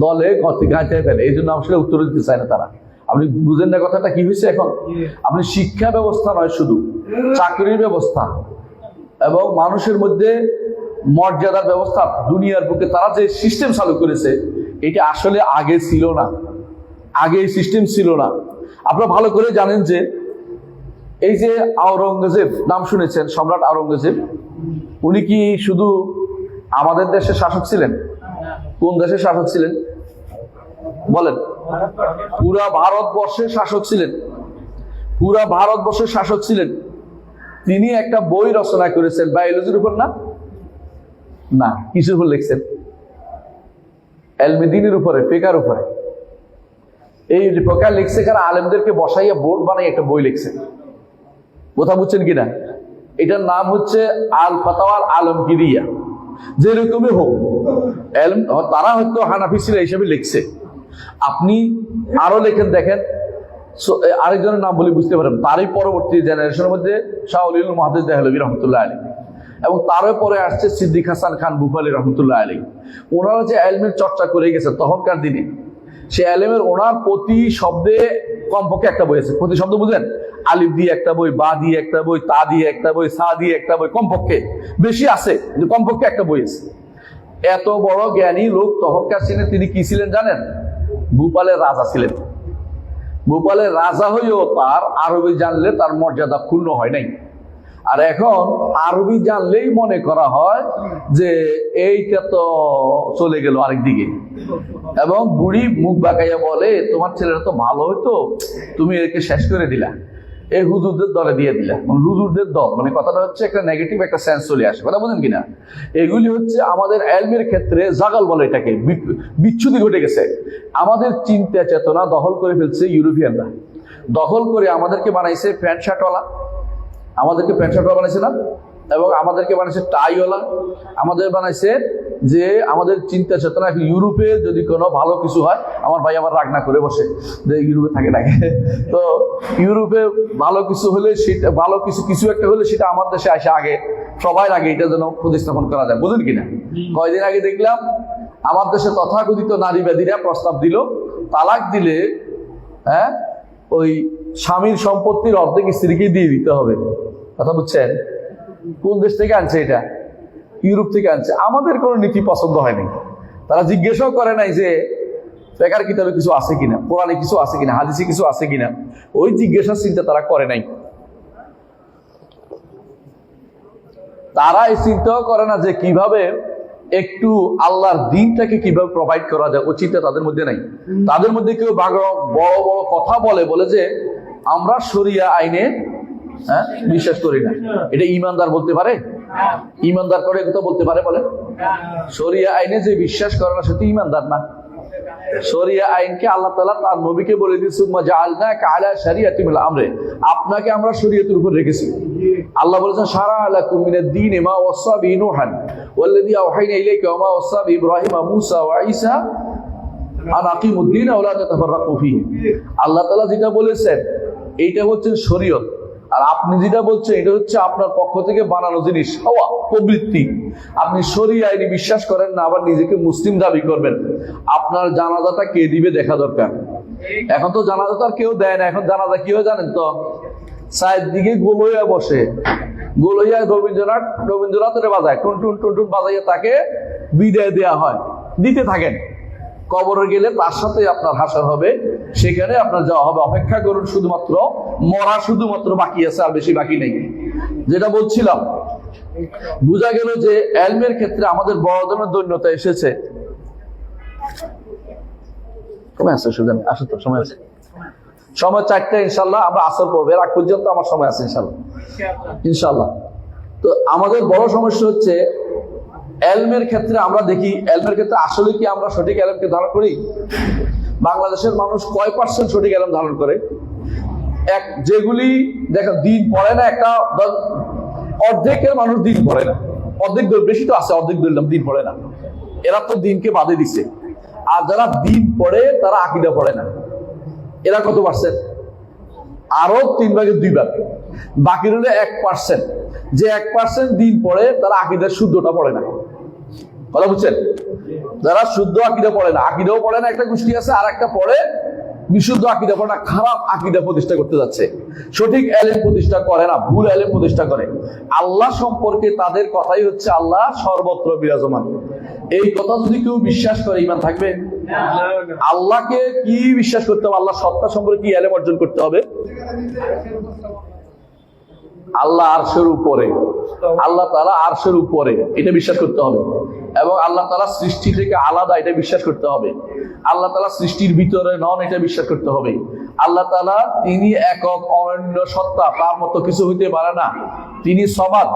দলে ঘাঁটে ফেলে, এই জন্য আসলে উত্তর দিতে চায় না তারা। আপনি বুঝেন না কথাটা কি হয়েছে এখন? আপনি শিক্ষা ব্যবস্থা নয়, শুধু চাকরির ব্যবস্থা এবং মানুষের মধ্যে মর্যাদার ব্যবস্থা, দুনিয়ার বুকে তারা যে সিস্টেম চালু করেছে এটা আসলে আগে ছিল না, আগে এই সিস্টেম ছিল না। আপনারা ভালো করে জানেন যে এই যে আওরঙ্গজেব নাম শুনেছেন, সম্রাট আওরঙ্গজেব, উনি কি শুধু আমাদের দেশের শাসক ছিলেন? কোন দেশের শাসক ছিলেন বলেন? পুরা ভারতবর্ষের শাসক ছিলেন, পুরা ভারতবর্ষের শাসক ছিলেন। তিনি একটা বই রচনা করেছেন বায়োলজির উপর, না না কিসের উপর লিখছেন? এলমে দ্বীনের উপরে, ফিকার উপরে। এই প্রকার লিখছে কারণ আলেমদেরকে বসাইয়া বোর্ড বানাই একটা বই লিখছেন। কথা বুঝছেন কিনা? এটার নাম হচ্ছে আল ফাতাওয়া আল আলমগীরিয়া। যেরকমই হোক, তারা হয়তো হানাফি ছিল হিসেবে লিখছে। আপনি আরো লেখেন, দেখেন আরেকজনের নাম বলে বুঝতে পারেন, তারই পরবর্তী জেনারেশনের মধ্যে শাহ ওলিউল মুহাদ্দিস দেহলভী রহমতুল্লাহ আলাইহি, এবং তারও পরে আসছে সিদ্দিক হাসান খান বুখারী রহমতুল্লাহ আলাইহি। ওনারা যে এলমের চর্চা করে গেছে তখনকার দিনে, সে এলেমের ওনার প্রতি শব্দে কমপক্ষে একটা বই আছে। প্রতি শব্দ বুঝেন? আলিফ দিয়ে একটা বই, বা দিয়ে একটা বই, তা দিয়ে একটা বই, সা দিয়ে একটা বই, কমপক্ষে, বেশি আছে কিন্তু কমপক্ষে একটা বই আছে। এত বড় জ্ঞানী লোক তখনকার দিনে তিনি কি ছিলেন জানেন? ভূপালের রাজা ছিলেন। ভূপালের রাজা হয়েও তার আরবি জানলে তার মর্যাদা ক্ষুণ্ণ হয় নাই। আর এখন আরবি জানলেই মনে করা হয় যে এইটা তো চলে গেল আরেক দিকে, এবং বুড়ি মুখ বাঁকাইয়া বলে তোমার ছেলেরা তো ভালো হইতো, তুমি একে শেষ করে দিলা, এই হুজুরদের দলে দিয়ে দিলা। হুজুরদের দল মানে কথাটা হচ্ছে একটা নেগেটিভ একটা সেন্স চলে আসে। কথা বুঝেন কিনা? এগুলি হচ্ছে আমাদের এলমের ক্ষেত্রে জাগাল বলে, এটাকে বিচ্ছুতি ঘটে গেছে। আমাদের চিন্তা চেতনা দখল করে ফেলছে ইউরোপিয়ানরা, দখল করে আমাদেরকে বানাইছে প্যান্ট শার্টওয়ালা, আমাদেরকে প্যান্ট শার্টওয়ালা বানাইছে না, এবং আমাদেরকে বানাইছে টাইওয়ালা, আমাদের বানাইছে যে আমাদের চিন্তা চেতনা ইউরোপে যদি কোনো ভালো কিছু হয়, আমার ভাই আবার রাগ না করে বসে যে ইউরোপে থাকে নাকি, তো ইউরোপে ভালো কিছু হলে সেটা ভালো কিছু একটা হলে সেটা আমার দেশে আসে আগে, সবাই আগে এটা যেন প্রতিস্থাপন করা যায়। বুঝলেন কিনা? কয়দিন আগে দেখলাম আমার দেশে তথাকথিত নারীবাদীরা প্রস্তাব দিল তালাক দিলে ওই স্বামীর সম্পত্তির অর্ধেক স্ত্রীকে দিয়ে দিতে হবে। কথা বুঝছেন? কোন দেশ থেকে আনছে এটা? ইউরোপ থেকে আনছে। আমাদের কোনো নীতি পছন্দ হয়নি। তারা জিজ্ঞেসও করে নাই যে ফিকহের কিতাবে কিছু আছে কিনা, কোরআনে কিছু আছে কিনা, হাদিসে কিছু আছে কিনা, ওই জিজ্ঞাসা চিন্তা তারা করে নাই। তারা এই চিন্তাও করে না যে কিভাবে একটু আল্লাহর দিনটাকে কিভাবে প্রোভাইড করা যায়, ওই চিন্তা তাদের মধ্যে নাই। তাদের মধ্যে কেউ বড় বড় কথা বলে যে আমরা শরিয়া আইনে বিশ্বাস করি না। এটা ইমানদার বলতে পারে? ইমানদার করে কথা বলতে পারে? বলে শরিয়া আইনে যে বিশ্বাস করে না সে তো ইমানদার না। শরিয়া আইনকে আল্লাহ তাআলা তার নবীকে বলে দিয়েছে, সুম্মা জাআলনাকা আলা শারিআতিল আমরে, আপনাকে আমরা শরীয়তের উপর রেখেছি। আল্লাহ বলেছেন শারা'a লাকুম মিনাদ দীনি মা ওয়াসা বিহি নূহান ওয়াল্লাযী আওহাইনা ইলাইকা ওয়া মা ওয়াসা বিহি ইব্রাহিমা মূসা ওয়া ঈসা আন আকিমুদ দীন ওয়া লা তাতাফাররাকু ফীহি। আল্লাহ তাআলা যেটা বলেছেন এইটা হচ্ছে শরীয়ত, আর আপনি যেটা বলছেন এটা হচ্ছে আপনার পক্ষ থেকে বানানো জিনিস, হাওয়া প্রবৃত্তি। আপনি শরিয়া আইনে বিশ্বাস করেন না, আবার নিজেকে মুসলিম দাবি করবেন। আপনার জানাজাটা কে দিবে দেখা দরকার। এখন তো জানাজাটা আর কেউ দেয় না। এখন জানাজা কি হয় জানেন তো? চারদিকে গোলইয়া বসে, গোলইয়া রবীন্দ্রনাথের বাজায় টুন টুন টুন টুন বাজাইয়া তাকে বিদায় দেয়া হয়। দিতে থাকেন, কবরে গেলে তার সাথে আপনার হাসর হবে, সেখানে আপনার যাওয়া হবে। অপেক্ষা করুন, শুধুমাত্র মরা শুধুমাত্র বাকি আছে, আর বেশি বাকি নেই। যেটা বলছিলাম, বোঝা গেল যে এলমের ক্ষেত্রে আমাদের বড় ধরনের দৈন্যতা এসেছে। সময় আছে, সুযোগ আসে তো, সময় আছে, সময় 4টা, ইনশাল্লাহ আমরা আসর পড়বে, রাখ পর্যন্ত আমার সময় আছে ইনশাল্লাহ। তো আমাদের বড় সমস্যা হচ্ছে এলমের ক্ষেত্রে আমরা দেখি, এলমের ক্ষেত্রে আসলে কি আমরা সঠিক এলমকে ধারণ করি? বাংলাদেশের মানুষ কয় পার্সেন্ট সঠিক এলম ধারণ করে? যেগুলি দেখো দিন পড়ে না, একটা অর্ধেকের মানুষ দিন পড়ে না। অর্ধেক দল, বেশি তো আছে, অর্ধেক ধরলাম দিন পড়ে না। এরা তো দিনকে বাদে দিছে। আর যারা দিন পড়ে তারা আকীদা পড়ে না। এরা কত পার্সেন্ট? আরো 3/2 বাকি রইল 1%। যে 1% দিন পড়ে তারা আকীদার শুদ্ধটা পড়ে না। কথা বুঝছেন? যারা শুদ্ধ আকীদা পড়ে না, আকীদাও পড়ে না একটা গোষ্ঠী আছে, আর একটা পড়ে বিশুদ্ধ আকীদা পড়ে না, খারাপ আকীদা প্রতিষ্ঠা করতে যাচ্ছে, সঠিক এলেম প্রতিষ্ঠা করে না, ভুল এলেম প্রতিষ্ঠা করে। আল্লাহ সম্পর্কে তাদের কথাই হচ্ছে আল্লাহ সর্বত্র বিরাজমান। এই কথা যদি কেউ বিশ্বাস করে ঈমান থাকবে? আল্লাহকে কি বিশ্বাস করতে হবে? আল্লাহ সত্তা সম্পর্কে কি এলেম অর্জন করতে হবে? আল্লাহ আরশের উপরে, আল্লাহ তাআলা আরশের উপরে, এটা বিশ্বাস করতে হবে। এবং আল্লাহ তাআলা সৃষ্টি থেকে আলাদা, এটা বিশ্বাস করতে হবে। আল্লাহ তাআলা সৃষ্টির ভিতরে নন, এটা বিশ্বাস করতে হবে। আল্লাহ তাআলা তিনি একক অনন্য সত্তা, তার মতো কিছু হইতে পারে না। তিনি সমাদ,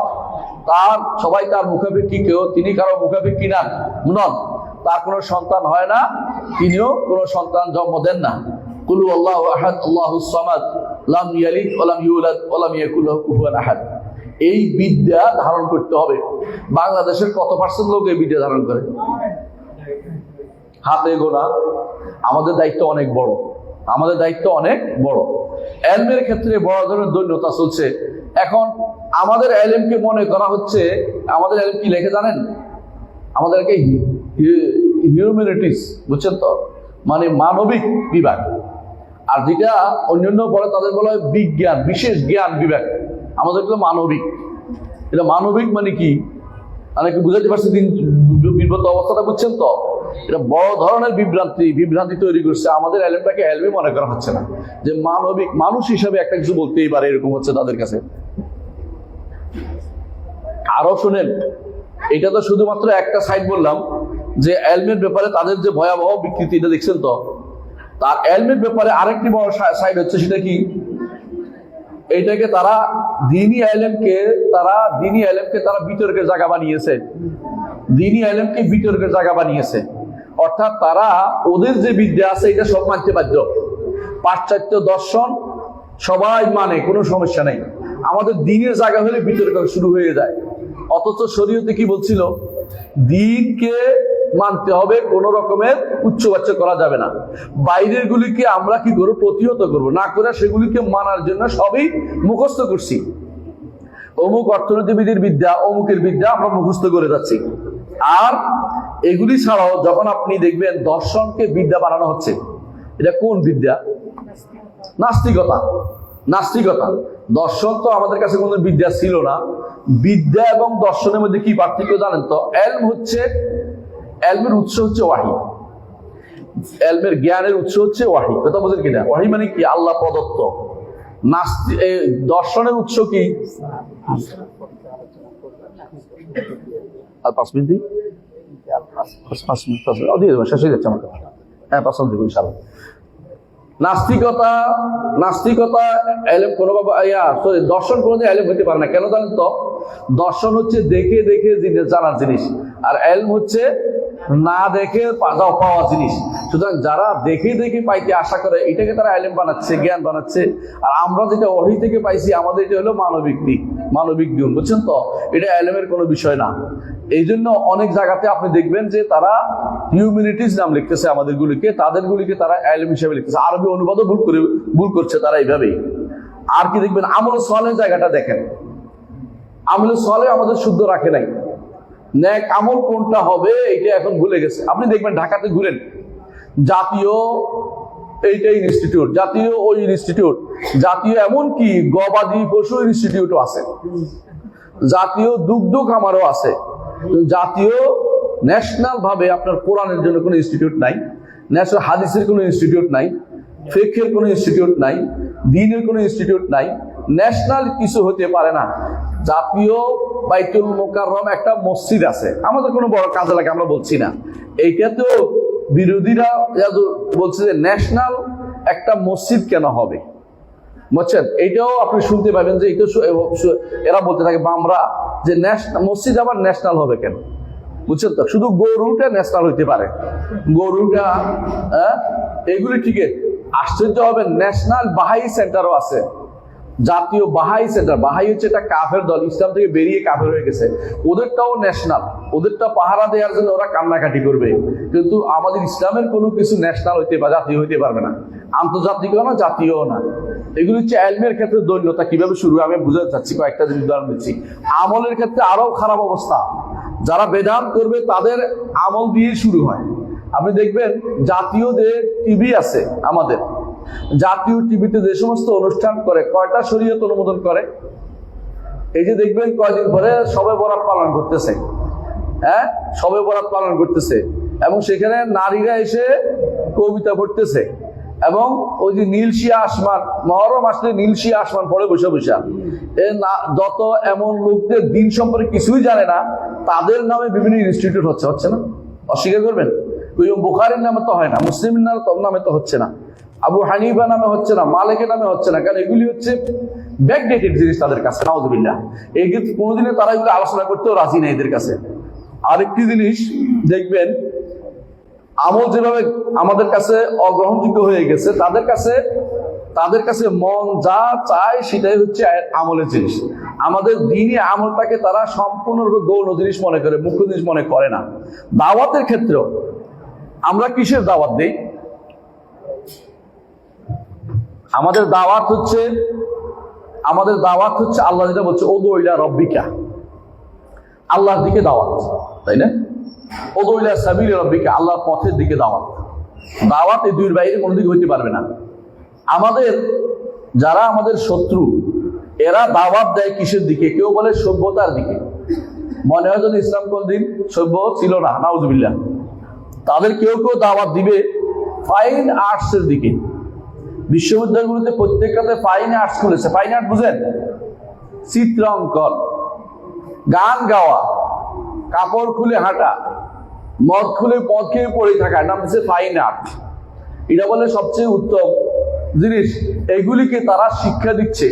তার সবাই তার মুখাপেক্ষী, কেউ তিনি কারো মুখাপেক্ষী নন। তার কোনো সন্তান হয় না, তিনিও কোনো সন্তান জন্ম দেন না। কুল আল্লাহু আহাদ আল্লাহুস সামাদ লাম ইয়ালিদ ওয়া লাম ইউলাদ ওয়া লাম ইয়াকুল লাহু কুফুয়ান আহাদ। এই বিদ্যা ধারণ করতে হবে। বাংলাদেশের কত পার্সেন্ট লোক এই বিদ্যা ধারণ করে? হাতে গোনা। আমাদের দায়িত্ব অনেক বড়, আমাদের দায়িত্ব অনেক বড়। এলমের ক্ষেত্রে বড় ধরনের দৈন্যতা চলছে এখন। আমাদের এলেমকে মনে করা হচ্ছে, আমাদের এলেম কি লেখে জানেন? আমাদেরকে হিউম্যানিটিস, বুঝছেন তো, মানে মানবিক বিভাগ। আর যেটা অন্যান্য পড়ে তাদের বলা হয় বিজ্ঞান, বিশেষ জ্ঞান বিভাগ। আমাদের মানবিক। এটা মানবিক মানে কি, মানে কি বুঝাতে পারছি? বিব্রত অবস্থাটা বুঝছেন তো? এটা বড় ধরনের বিভ্রান্তি তৈরি করছে। আমাদের এলেমটাকে এলমই মনে করা হচ্ছে না, যে মানবিক মানুষ হিসাবে একটা কিছু বলতেই পারে, এরকম হচ্ছে তাদের কাছে। আরো শুনেন, এটা তো শুধুমাত্র একটা সাইড বললাম, যে এলমের ব্যাপারে তাদের যে ভয়াবহ বিকৃতি, এটা দেখছেন তো। তার এলমের ব্যাপারে আরেকটি বড় সাইড হচ্ছে, সেটা কি? এইটাকে তারা দ্বীনি এলেমকে তারা বিতর্কের জায়গা বানিয়েছে। দ্বীনি এলেমকে বিতর্কের জায়গা বানিয়েছে। অর্থাৎ তারা ওদের যে বিদ্যা আছে এটা সব মানতে বাধ্য। পাশ্চাত্য দর্শন সবাই মানে, কোনো সমস্যা নেই। আমাদের দ্বীনের জায়গা হলে বিতর্ক শুরু হয়ে যায়। অথচ শরীয়তে কি বলছিল? দ্বীনকে মানতে হবে, কোন রকমের উচ্চবাচ্য করা যাবে না। বাইরের গুলিকে আমরা কি করবো? প্রতিহত করবো না, করে সেগুলিকে মানার জন্য সবই মুখস্থ করছি। অমুক অর্থনীতিবিদের বিদ্যা, অমুকের বিদ্যা আমরা মুখস্থ করে যাচ্ছি। আর এগুলি ছাড়াও যখন আপনি দেখবেন দর্শনকে বিদ্যা বানানো হচ্ছে, এটা কোন বিদ্যা? নাস্তিকতা। নাস্তিকতা। দর্শন তো আমাদের কাছে কোনো বিদ্যা ছিল না। বিদ্যা এবং দর্শনের মধ্যে কি পার্থক্য জানেন তো? এলমের উৎস হচ্ছে ওয়াহি। এলমের জ্ঞানের উৎস হচ্ছে ওয়াহি। কথা বলেন কিনা? ওয়াহি মানে কি? আল্লাহ প্রদত্ত। দর্শনের উৎস কি? আর 5 মিনিট শেষ হয়ে যাচ্ছে আমার কথা। হ্যাঁ, 5 মিনিট ইনশাআল্লাহ। নাস্তিকতা এলেম কোনোভাবে দর্শন কোনোদিন এলেম হতে পারে না। কেন জানেন তো? দর্শন হচ্ছে দেখে দেখে জানার জিনিস, আর এলম হচ্ছে না দেখে পাওয়া জিনিস। সুতরাং যারা দেখে দেখে পাইতে আশা করে, এটাকে তারা এলেম বানাচ্ছে, জ্ঞান বানাচ্ছে। আর আমরা যেটা ওহী থেকে পাইছি, আমাদের এটা হলো মানবিক দিক, মানবিক গুণ, বুঝছেন তো? এটা এলেমের কোনো বিষয় না। এই জন্য অনেক জায়গাতে আপনি দেখবেন যে তারা হিউম্যানিটিস নাম লিখতেছে তাদেরগুলিকে তারা এলেম হিসেবে লিখতেছে। আরবি অনুবাদও ভুল করছে তারা এইভাবেই। আর কি দেখবেন? আমল সালেহ জায়গাটা দেখেন, আমল সালেহ আমাদের শুদ্ধ রাখে নাই। নেক আমল কোনটা হবে এটা এখন ভুলে গেছে। আপনি দেখবেন ঢাকাতে ঘুরেন, জাতীয় এইটা ইনস্টিটিউট, জাতীয় ওই ইনস্টিটিউট, জাতীয় এমনকি গবাদি পশু ইনস্টিটিউটও আছে, জাতীয় দুগ্ধ খামারও আছে। জাতীয় ন্যাশনাল ভাবে আপনার কোরআনের জন্য কোনো ইনস্টিটিউট নাই, ন্যাশনাল হাদিসের কোনো ইনস্টিটিউট নাই, ফিকহের কোনো ইনস্টিটিউট নাই, দ্বীনের কোনো ইনস্টিটিউট নাই। ন্যাশনাল কিছু হতে পারে না। জাতীয় বাইতুল মোকাররম একটা মসজিদ আছে, আমাদের কোনো বড় কাজে লাগে আমরা বলছি না। এইটা তো বিরোধীরা বলছে যে ন্যাশনাল একটা মসজিদ কেন হবে, বুঝছেন? এইটাও আপনি শুনতে পাবেন যে এরা বলতে থাকে বামরা, যে মসজিদ আবার ন্যাশনাল হবে কেন, বুঝছেন তো? শুধু গরুটা ন্যাশনাল হইতে পারে, গরুটা এগুলি ঠিক। আশ্চর্য হবে, ন্যাশনাল বাহাই সেন্টারও আছে। জাতীয় বাহাই সেন্টার, বাহাই হচ্ছে একটা কাফের দল, ইসলাম থেকে বেরিয়ে কাফের হয়ে গেছে, ওদেরটাও ন্যাশনাল, ওদেরটা পাহারা দেওয়ার জন্য ওরা কান্নাকাটি করবে। কিন্তু আমাদের ইসলামের কোনো কিছু ন্যাশনাল হইতে বা জাতীয় হইতে পারবে না, আন্তর্জাতিকও না জাতীয়ও না। এগুলি হচ্ছে এলমের ক্ষেত্রে দৈন্যতা। কিভাবে শুরু আমি বুঝাতে চাচ্ছি, কয়েকটা জিনিস উদাহরণ দিচ্ছি। আমলের ক্ষেত্রে আরো খারাপ অবস্থা, যারা বেদাত করবে তাদের আমল দিয়ে শুরু হয়। আপনি দেখবেন জাতীয় যে টিভি আছে আমাদের, জাতীয় টিভিতে যে সমস্ত অনুষ্ঠান করে, কয়টা শরীয়ত অনুমোদন করে? এই যে দেখবেন কয়দিন পরে শবে বরাত পালন করতেছে, হ্যাঁ শবে বরাত পালন করতেছে, এবং সেখানে নারীরা এসে কবিতা পড়তেছে, এবং ওই যে নীলশিয়া আসমান, মহরম আসলে নীলশিয়া আসমান পড়ে বসে বসে। যত এমন লোকদের দিন সম্পর্কে কিছুই জানে না, তাদের নামে বিভিন্ন ইনস্টিটিউট হচ্ছে না? অস্বীকার করবেন? বুখারীর নামে তো হয় না, মুসলিমের নামে তো হচ্ছে না, আবু হানিফা নামে হচ্ছে না, মালিকের নামে হচ্ছে না, কারণ এগুলি হচ্ছে ব্যাকডেটেড জিনিস তাদের কাছে, নাউযুবিল্লাহ। এই ক্ষেত্রে কোনোদিনে তারা এগুলো আলোচনা করতেও রাজি নেই এদের কাছে। আরেকটি জিনিস দেখবেন, আমল যেভাবে আমাদের কাছে অগ্রহণযোগ্য হয়ে গেছে, তাদের কাছে মন যা চায় সেটাই হচ্ছে আমলের জিনিস। আমাদের দ্বীনি আমলটাকে তারা সম্পূর্ণরূপে গৌণ জিনিস মনে করে, মুখ্য জিনিস মনে করে না। দাওয়াতের ক্ষেত্রেও আমরা কিসের দাওয়াত দেই? আমাদের দাওয়াত হচ্ছে আল্লাহ যেটা বলছে, উদউ ইলা রাব্বিকা, আল্লাহর দিকে দাওয়াত, তাই না? উদউ ইলা সাবিলি রাব্বিকা, আল্লাহর পথের দিকে দাওয়াত। দাওয়াত এই দুইয়ের বাইরে কোনো দিকে হইতে পারবে না। যারা আমাদের শত্রু, এরা দাওয়াত দেয় কিসের দিকে? কেউ বলে সভ্যতার দিকে, মনে হয় যেন ইসলাম কোনদিন সভ্য ছিল না, নাউযুবিল্লাহ। তাদের কেউ দাওয়াত দিবে ফাইন আর্টসের দিকে। বিশ্ববিদ্যালয়গুলোতে প্রত্যেকটাতে ফাইন আর্টস খুলেছে। ফাইন আর্ট বুঝেন? চিত্রাঙ্কন, গান গাওয়া, কাপড় খুলে হাঁটা, মদ খুলে মদ খেয়ে পড়ে থাকা, নাম হচ্ছে ফাইন আর্ট। এটা বলে সবচেয়ে উত্তম জিনিস। এগুলিকে তারা শিক্ষা দিচ্ছে,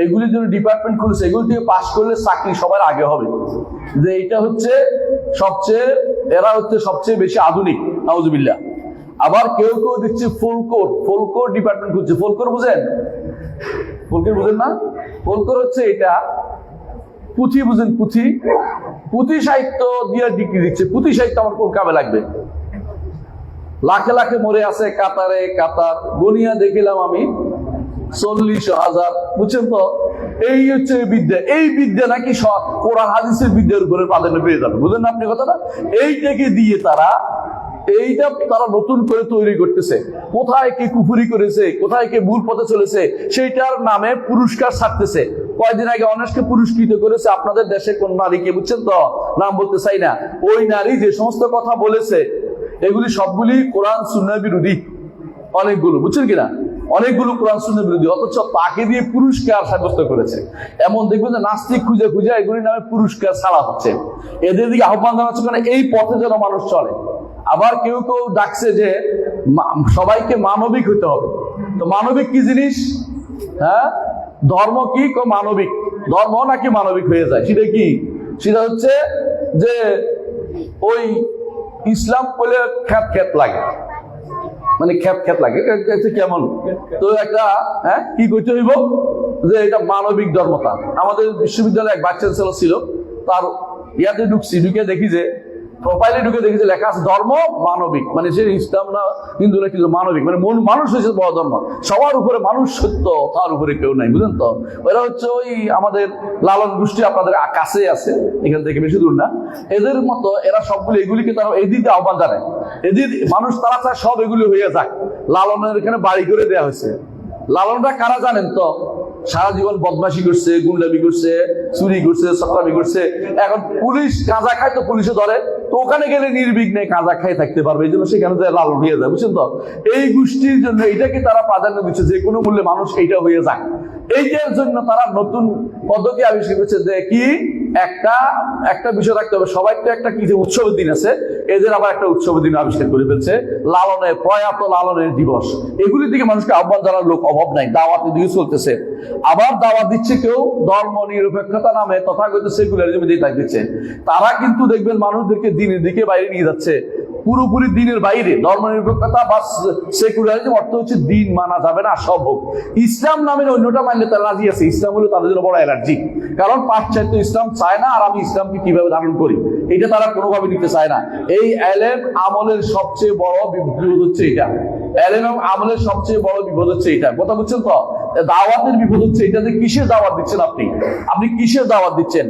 এগুলির জন্য ডিপার্টমেন্ট খুলেছে, এগুলি থেকে পাশ করলে চাকরি সবার আগে হবে, যে এটা হচ্ছে এরা হচ্ছে সবচেয়ে বেশি আধুনিক, নাউযুবিল্লাহ। আবার কেউ দিচ্ছে ফোলকোর ডিপার্টমেন্ট খুলছে। ফোলকোর বুঝেন না? ফোলকোর হচ্ছে এটা পুঁথি, বুঝেন? পুঁথি সাহিত্য দিয়ে ডিগ্রি দিচ্ছে। পুঁথি সাহিত্য আমার কোন কামে লাগবে? লাখে লাখে মরে আছে কাতার গনিয়া দেখিলাম আমি 40,000, বুঝছেন তো? এই হচ্ছে বিদ্যা। এই বিদ্যা নাকি কোরআন হাদিসের বিদ্যার উপরে প্রাধান্য পেয়ে যাবে, বুঝলেন না আপনি কথাটা? এইটাকে দিয়ে তারা নতুন করে তৈরি করতেছে। কোথায় কে কুফুরি করেছে, কোথায় কে ভুল পথে চলেছে, সেইটার নামে পুরস্কার ছাড়তেছে। কয়েকদিন আগে অনেককে পুরস্কৃত করেছে আপনাদের দেশে কোন নারীকে, বুঝছেন তো? নাম বলতে চাই না। ওই নারী যে সমস্ত কথা বলেছে, এগুলি সবগুলি কোরআন সুন্নাহ বিরোধী, অনেকগুলো, বুঝছেন কিনা? অনেকগুলো কোরআন সুন্নাহ বিরোধী, অথচ তাকে দিয়ে পুরস্কার সাব্যস্ত করেছে। এমন দেখবেন যে নাস্তিক খুঁজে এগুলির নামে পুরস্কার ছাড়া হচ্ছে। এদের দিকে আহ্বান জানাচ্ছে, কারণ এই পথে যেন মানুষ চলে। আবার কেউ ডাকছে যে সবাইকে মানবিক হতে হবে। তো মানবিক কি জিনিস? হ্যাঁ, ধর্ম কি? মানবিক ধর্ম নাকি মানবিক হয়ে যায়? সেটা কি? সেটা হচ্ছে যে ওই ইসলাম বলে খ্যাত লাগে, মানে খ্যাত লাগে কেমন? তো একটা কি করতে হইব যে এটা মানবিক ধর্মতা। আমাদের বিশ্ববিদ্যালয়ে এক বাচ্চা ছেলে ছিল, তার ইয়াতে ঢুকে দেখি যে প্রোফাইলে দেখি যে লেখা আছে ধর্ম মানবিক, মানে সে ইসলাম না হিন্দু না কিন্তু মানবিক, মানে মানুষ হচ্ছে বড় ধর্ম, সবার উপরে মানুষ সত্য, তার উপরে কেউ নাই, বুঝলেন তো? ওরা হচ্ছে ওই আমাদের লালন গোষ্ঠী, আপনাদের কাছে আছে, এখান থেকে বেশি দূর না। এদের মতো এরা সবগুলো এগুলিকে তারা এদিকে আহ্বান জানায়। মানুষ তারা চায় সব এগুলি হয়ে যাক। লালনের এখানে বাড়ি করে দেওয়া হয়েছে। লালনরা কারা জানেন তো? সারা জীবন বদমাশি করছে, গুন্ডামি করছে, চুরি করছে, চক্রামি করছে। এখন পুলিশ গাঁজা খায় তো পুলিশে ধরে, তো ওখানে গেলে নির্বিঘ্নে গাঁজা খাই থাকতে পারবে, এই জন্য সেখানে লালন হয়ে যায়, বুঝছেন তো? এই গোষ্ঠীর জন্য এটাকে তারা প্রাধান্য দিচ্ছে, যে কোনো মূল্যে মানুষ এইটা হয়ে যায়। এইটার জন্য তারা নতুন পদ্ধতি আবিষ্কার করছে, যে কি একটা বিষয় রাখতে হবে, সবাই তো একটা কি উৎসবের দিন আছে, এদের আবার একটা উৎসবের দিন আবিষ্কার করে ফেলছে, প্রয়াত লালনের দিবস। এগুলির দিকে মানুষকে আহ্বান জানার লোক অভাব নাই, দাওয়াতের দিকে চলতেছে। আবার দাওয়াত দিচ্ছে কেউ ধর্ম নিরপেক্ষতা নামে তথাকথিত সেকুলারিজম দিয়ে দিচ্ছে। তারা কিন্তু দেখবেন মানুষদেরকে দিনের দিকে বাইরে নিয়ে যাচ্ছে। পুরোপুরি দিনের বাইরে, ধর্মনিরপেক্ষতা বা সেকুলারিজম অর্থ হচ্ছে দিন মানা যাবে না, সব হোক। ইসলাম নামের অন্যটা মানলে তারা রাজি আছে, ইসলাম হলো তাদের জন্য বড় অ্যালার্জি। কারণ পাশ্চাত্য ইসলাম চায় না, আর আমি ইসলামকে কিভাবে ধারণ করি এটা তারা কোনোভাবে নিতে চায় না। এই এলেম আমলের সবচেয়ে বড় বিপদ হচ্ছে এটা। এলেম আমলের সবচেয়ে বড় বিপদ হচ্ছে এটা। কথা বুঝছেন তো? দাওয়াতের বিপদ হচ্ছে এটা যে কিসের দাওয়াত দিচ্ছেন আপনি কিসের দাওয়াত দিচ্ছেন?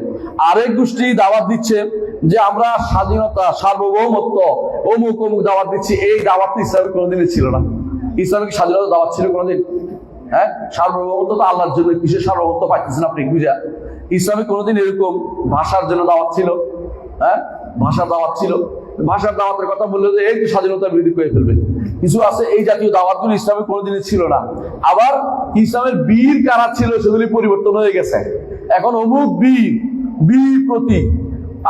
আরেক গোষ্ঠী দাওয়াত দিচ্ছে যে আমরা স্বাধীনতা, সার্বভৌমত্ব, অমুক অমুক দাওয়াত দিচ্ছি। এই দাওয়াত ইসলামের কোনোদিনই ছিল না। ইসলামিক স্বাধীনতা দাওয়াত ছিল কোনোদিন? হ্যাঁ, সার্বভৌমত্ব তো আল্লাহর জন্য, কিসের সার্বভৌমত্ব পাইতেছেন আপনি বুঝা? ইসলামে কোনোদিন এরকম ভাষার জন্য দাওয়াত ছিল? হ্যাঁ, ভাষার দাওয়াত ছিল? ভাষার দাওয়াতের কথা বললে যে এই স্বাধীনতার বিরোধী করে ফেলবে। কিছু আছে এই জাতীয় দাওয়াতগুলো ইসলামে কোনোদিনই ছিল না। আবার ইসলামের বীর কারা ছিল সেগুলি পরিবর্তন হয়ে গেছে। এখন অমুক বীর, বীর প্রতীক।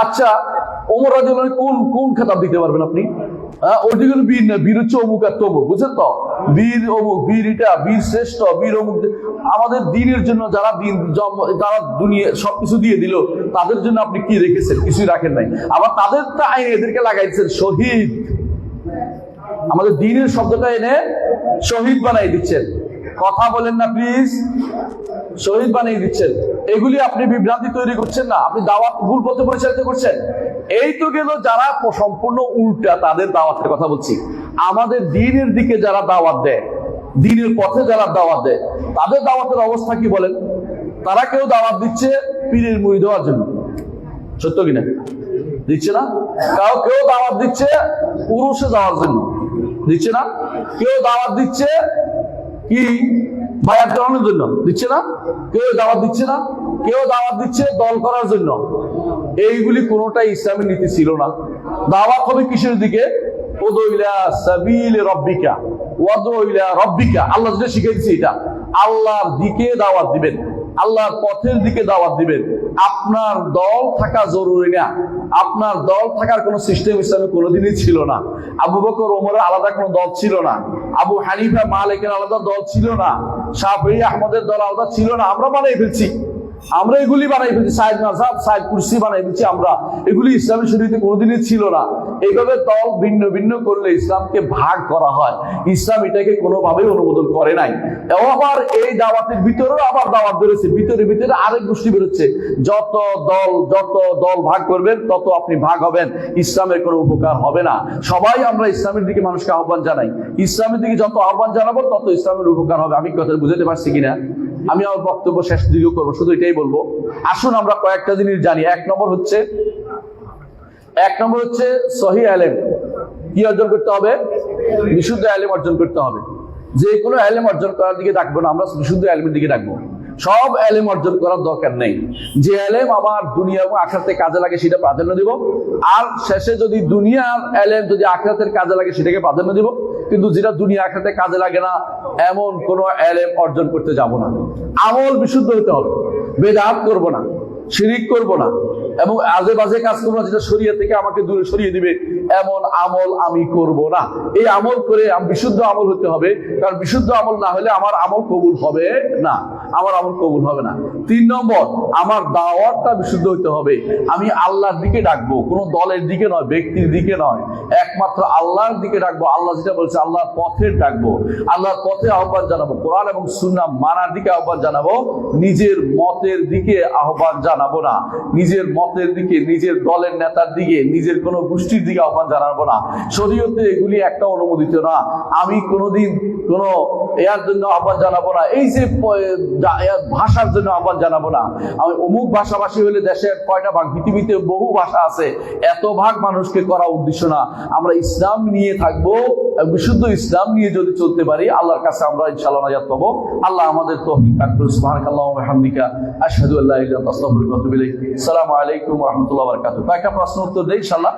আচ্ছা, ওমর রাদিয়াল্লাহু কোন কোন খেতাব দিতে পারবেন আপনি? ওইগুলো বীর না, বীর হচ্ছে অমুক আর তমুক, বুঝছেন তো? বীর অমুক, বীর এটা, বীর শ্রেষ্ঠ, বীর অমুক। আমাদের দিনের জন্য যারা দিন তারা দুনিয়া সবকিছু দিয়ে দিল, তাদের জন্য আপনি কি রেখেছেন? কিছুই রাখেন নাই। আবার তাদের তা আইনে এদেরকে লাগাইছেন শহীদ। আমাদের দিনের শব্দটা এনে শহীদ বানাই দিচ্ছেন। কথা বলেন না প্লিজ, শহীদ বানিয়ে দিচ্ছেন। এগুলি আপনি বিভ্রান্তি তৈরি করছেন না, আপনি দাওয়াত ভুল পথে পরিচালিত করছেন। এই তো গেল যারা সম্পূর্ণ উল্টা, তাদের দাওয়াতের কথা বলছি। আমাদের দিনের দিকে যারা দাওয়াত দেয়, দিনের পথে যারা দাওয়াত দেয়, তাদের দাওয়াতের অবস্থা কি বলেন? তারা কেউ দাওয়াত দিচ্ছে পীরের মুড়ি দেওয়ার জন্য, সত্য কিনা? দিচ্ছে না? কেউ দাওয়াত দিচ্ছে উরুসে যাওয়ার জন্য, দিচ্ছে না? কেউ দাওয়াত দিচ্ছে কি বায়াত করানোর জন্য, দিচ্ছে না? কেউ দাওয়াত দিচ্ছে না? কেউ দাওয়াত দিচ্ছে দল করার জন্য। এইগুলি কোনোটাই ইসলামের নীতি ছিল না। দাওয়াত হবে কিসের দিকে? উদু ইলা সাবিল রাব্বিকা ওয়াদু ইলা রাব্বিকা। আল্লাহ যেটা শিখিয়ে দিয়েছে এটা, আল্লাহর দিকে দাওয়াত দিবেন, আল্লাহর পথের দিকে দাওয়াত দিবেন। আপনার দল থাকা জরুরি না। আপনার দল থাকার কোন সিস্টেম ইসলামে কোনোদিনই ছিল না। আবু বকর ওমরের আলাদা কোনো দল ছিল না। আবু হানিফা মালিকের আলাদা দল ছিল না। শাফিঈ আহমদের দল আলাদা ছিল না। আমরা বানাই ফেলছি, আমরা এগুলি বানাই ফেলছি। সাইদ মাযহাব, সাইদ কুরসি বানাই ফেলছি আমরা। এগুলি ইসলামের শরীয়তে কোনোদিনই ছিল না। এইভাবে দল ভিন্ন ভিন্ন করলে ইসলামকে ভাগ করা হয়। ইসলাম এটাকে কোনোভাবেই অনুমোদন করে নাই। আবার এই দাওয়াতের ভিতরেও আবার দাওয়াত বেরোচ্ছে, ভিতরে ভিতরে আরেক গোষ্ঠী বেরোচ্ছে। যত দল ভাগ করবেন তত আপনি ভাগ হবেন, ইসলামের কোনো উপকার হবে না। সবাই আমরা ইসলামের দিকে মানুষকে আহ্বান জানাই। ইসলামের দিকে যত আহ্বান জানাবো তত ইসলামের উপকার হবে। আমি কথা বুঝাতে পারছি কিনা? আমি আমার বক্তব্য শেষ দিকেও করবো, শুধু এটাই বলবো। আসুন আমরা কয়েকটা জিনিস জানি। এক নম্বর হচ্ছে সহিহ ইলম কি অর্জন করতে হবে? বিশুদ্ধ ইলম অর্জন করতে হবে। যে কোনো ইলম অর্জন করার দিকে ডাকবো না, আমরা বিশুদ্ধ ইলমের দিকে ডাকবো। সব ইলম অর্জন করার দরকার নেই। যে ইলম আমার দুনিয়া এবং আখিরাতে কাজে লাগে সেটা প্রাধান্য দিব, আর শেষে যদি দুনিয়ার ইলম যদি আখিরাতের কাজে লাগে সেটাকে প্রাধান্য দিব। কিন্তু যেটা দুনিয়া আখিরাতে কাজে লাগে না এমন কোনো ইলম অর্জন করতে যাব না। আমল বিশুদ্ধ হতে হবে, বেদাত করব না, শিরিক করব না, এবং আজে বাজে কাজ করবো না যেটা শরীয়ত থেকে আমাকে দূরে সরিয়ে দিবে, এমন আমল আমি করব না। এই আমল করে বিশুদ্ধ আমল হতে হবে, কারণ বিশুদ্ধ আমল না হলে আমার আমল কবুল হবে না, আমার আমল কবুল হবে না। 3 নম্বর, আমার দাওয়াতটা বিশুদ্ধ হতে হবে। আমি আল্লাহর দিকে ডাকবো, কোনো দলের দিকে নয়, ব্যক্তির দিকে নয়, একমাত্র আল্লাহর দিকে ডাকবো। আল্লাহ যেটা বলছে আল্লাহর পথে ডাকবো, আল্লাহর পথে আহ্বান জানাবো, কোরআন এবং সুন্নাহ মানার দিকে আহ্বান জানাবো। নিজের মতের দিকে আহ্বান জানাবো না, নিজের মতের দিকে, নিজের দলের নেতার দিকে, নিজের কোনো গোষ্ঠীর দিকে আহ্বান জানাবো না। শরীয়তে এগুলি একটা অনুমোদিত না। আমি কোনোদিন কোনো এর জন্য আহ্বান জানাবো না, এই যে ভাষার জন্য আহ্বান জানাবো না। আমি অমুক ভাষাভাষী হলে দেশের কয়টা ভাগ, পৃথিবীতে বহু ভাষা আছে, এত ভাগ মানুষকে করা উদ্দেশ্য না। আমরা ইসলাম নিয়ে থাকবো, বিশুদ্ধ ইসলাম নিয়ে যদি চলতে পারি আল্লাহর কাছে আমরা ইনশাআল্লাহ নাজাত পাবো। আল্লাহ আমাদের তৌফিক দান করুন। সুবহানাকাল্লাহু ওয়া বিহামদিকা আশহাদু আল্লা ইলাহা ইল্লা আনতা আস্তাগফিরুকা ওয়া আতুবু ইলাইক। আসসালামু আলাইকুম ওয়া রাহমাতুল্লাহি ওয়া বারাকাতুহু। কয়েকটা প্রশ্ন উত্তর দেই ইনশাআল্লাহ।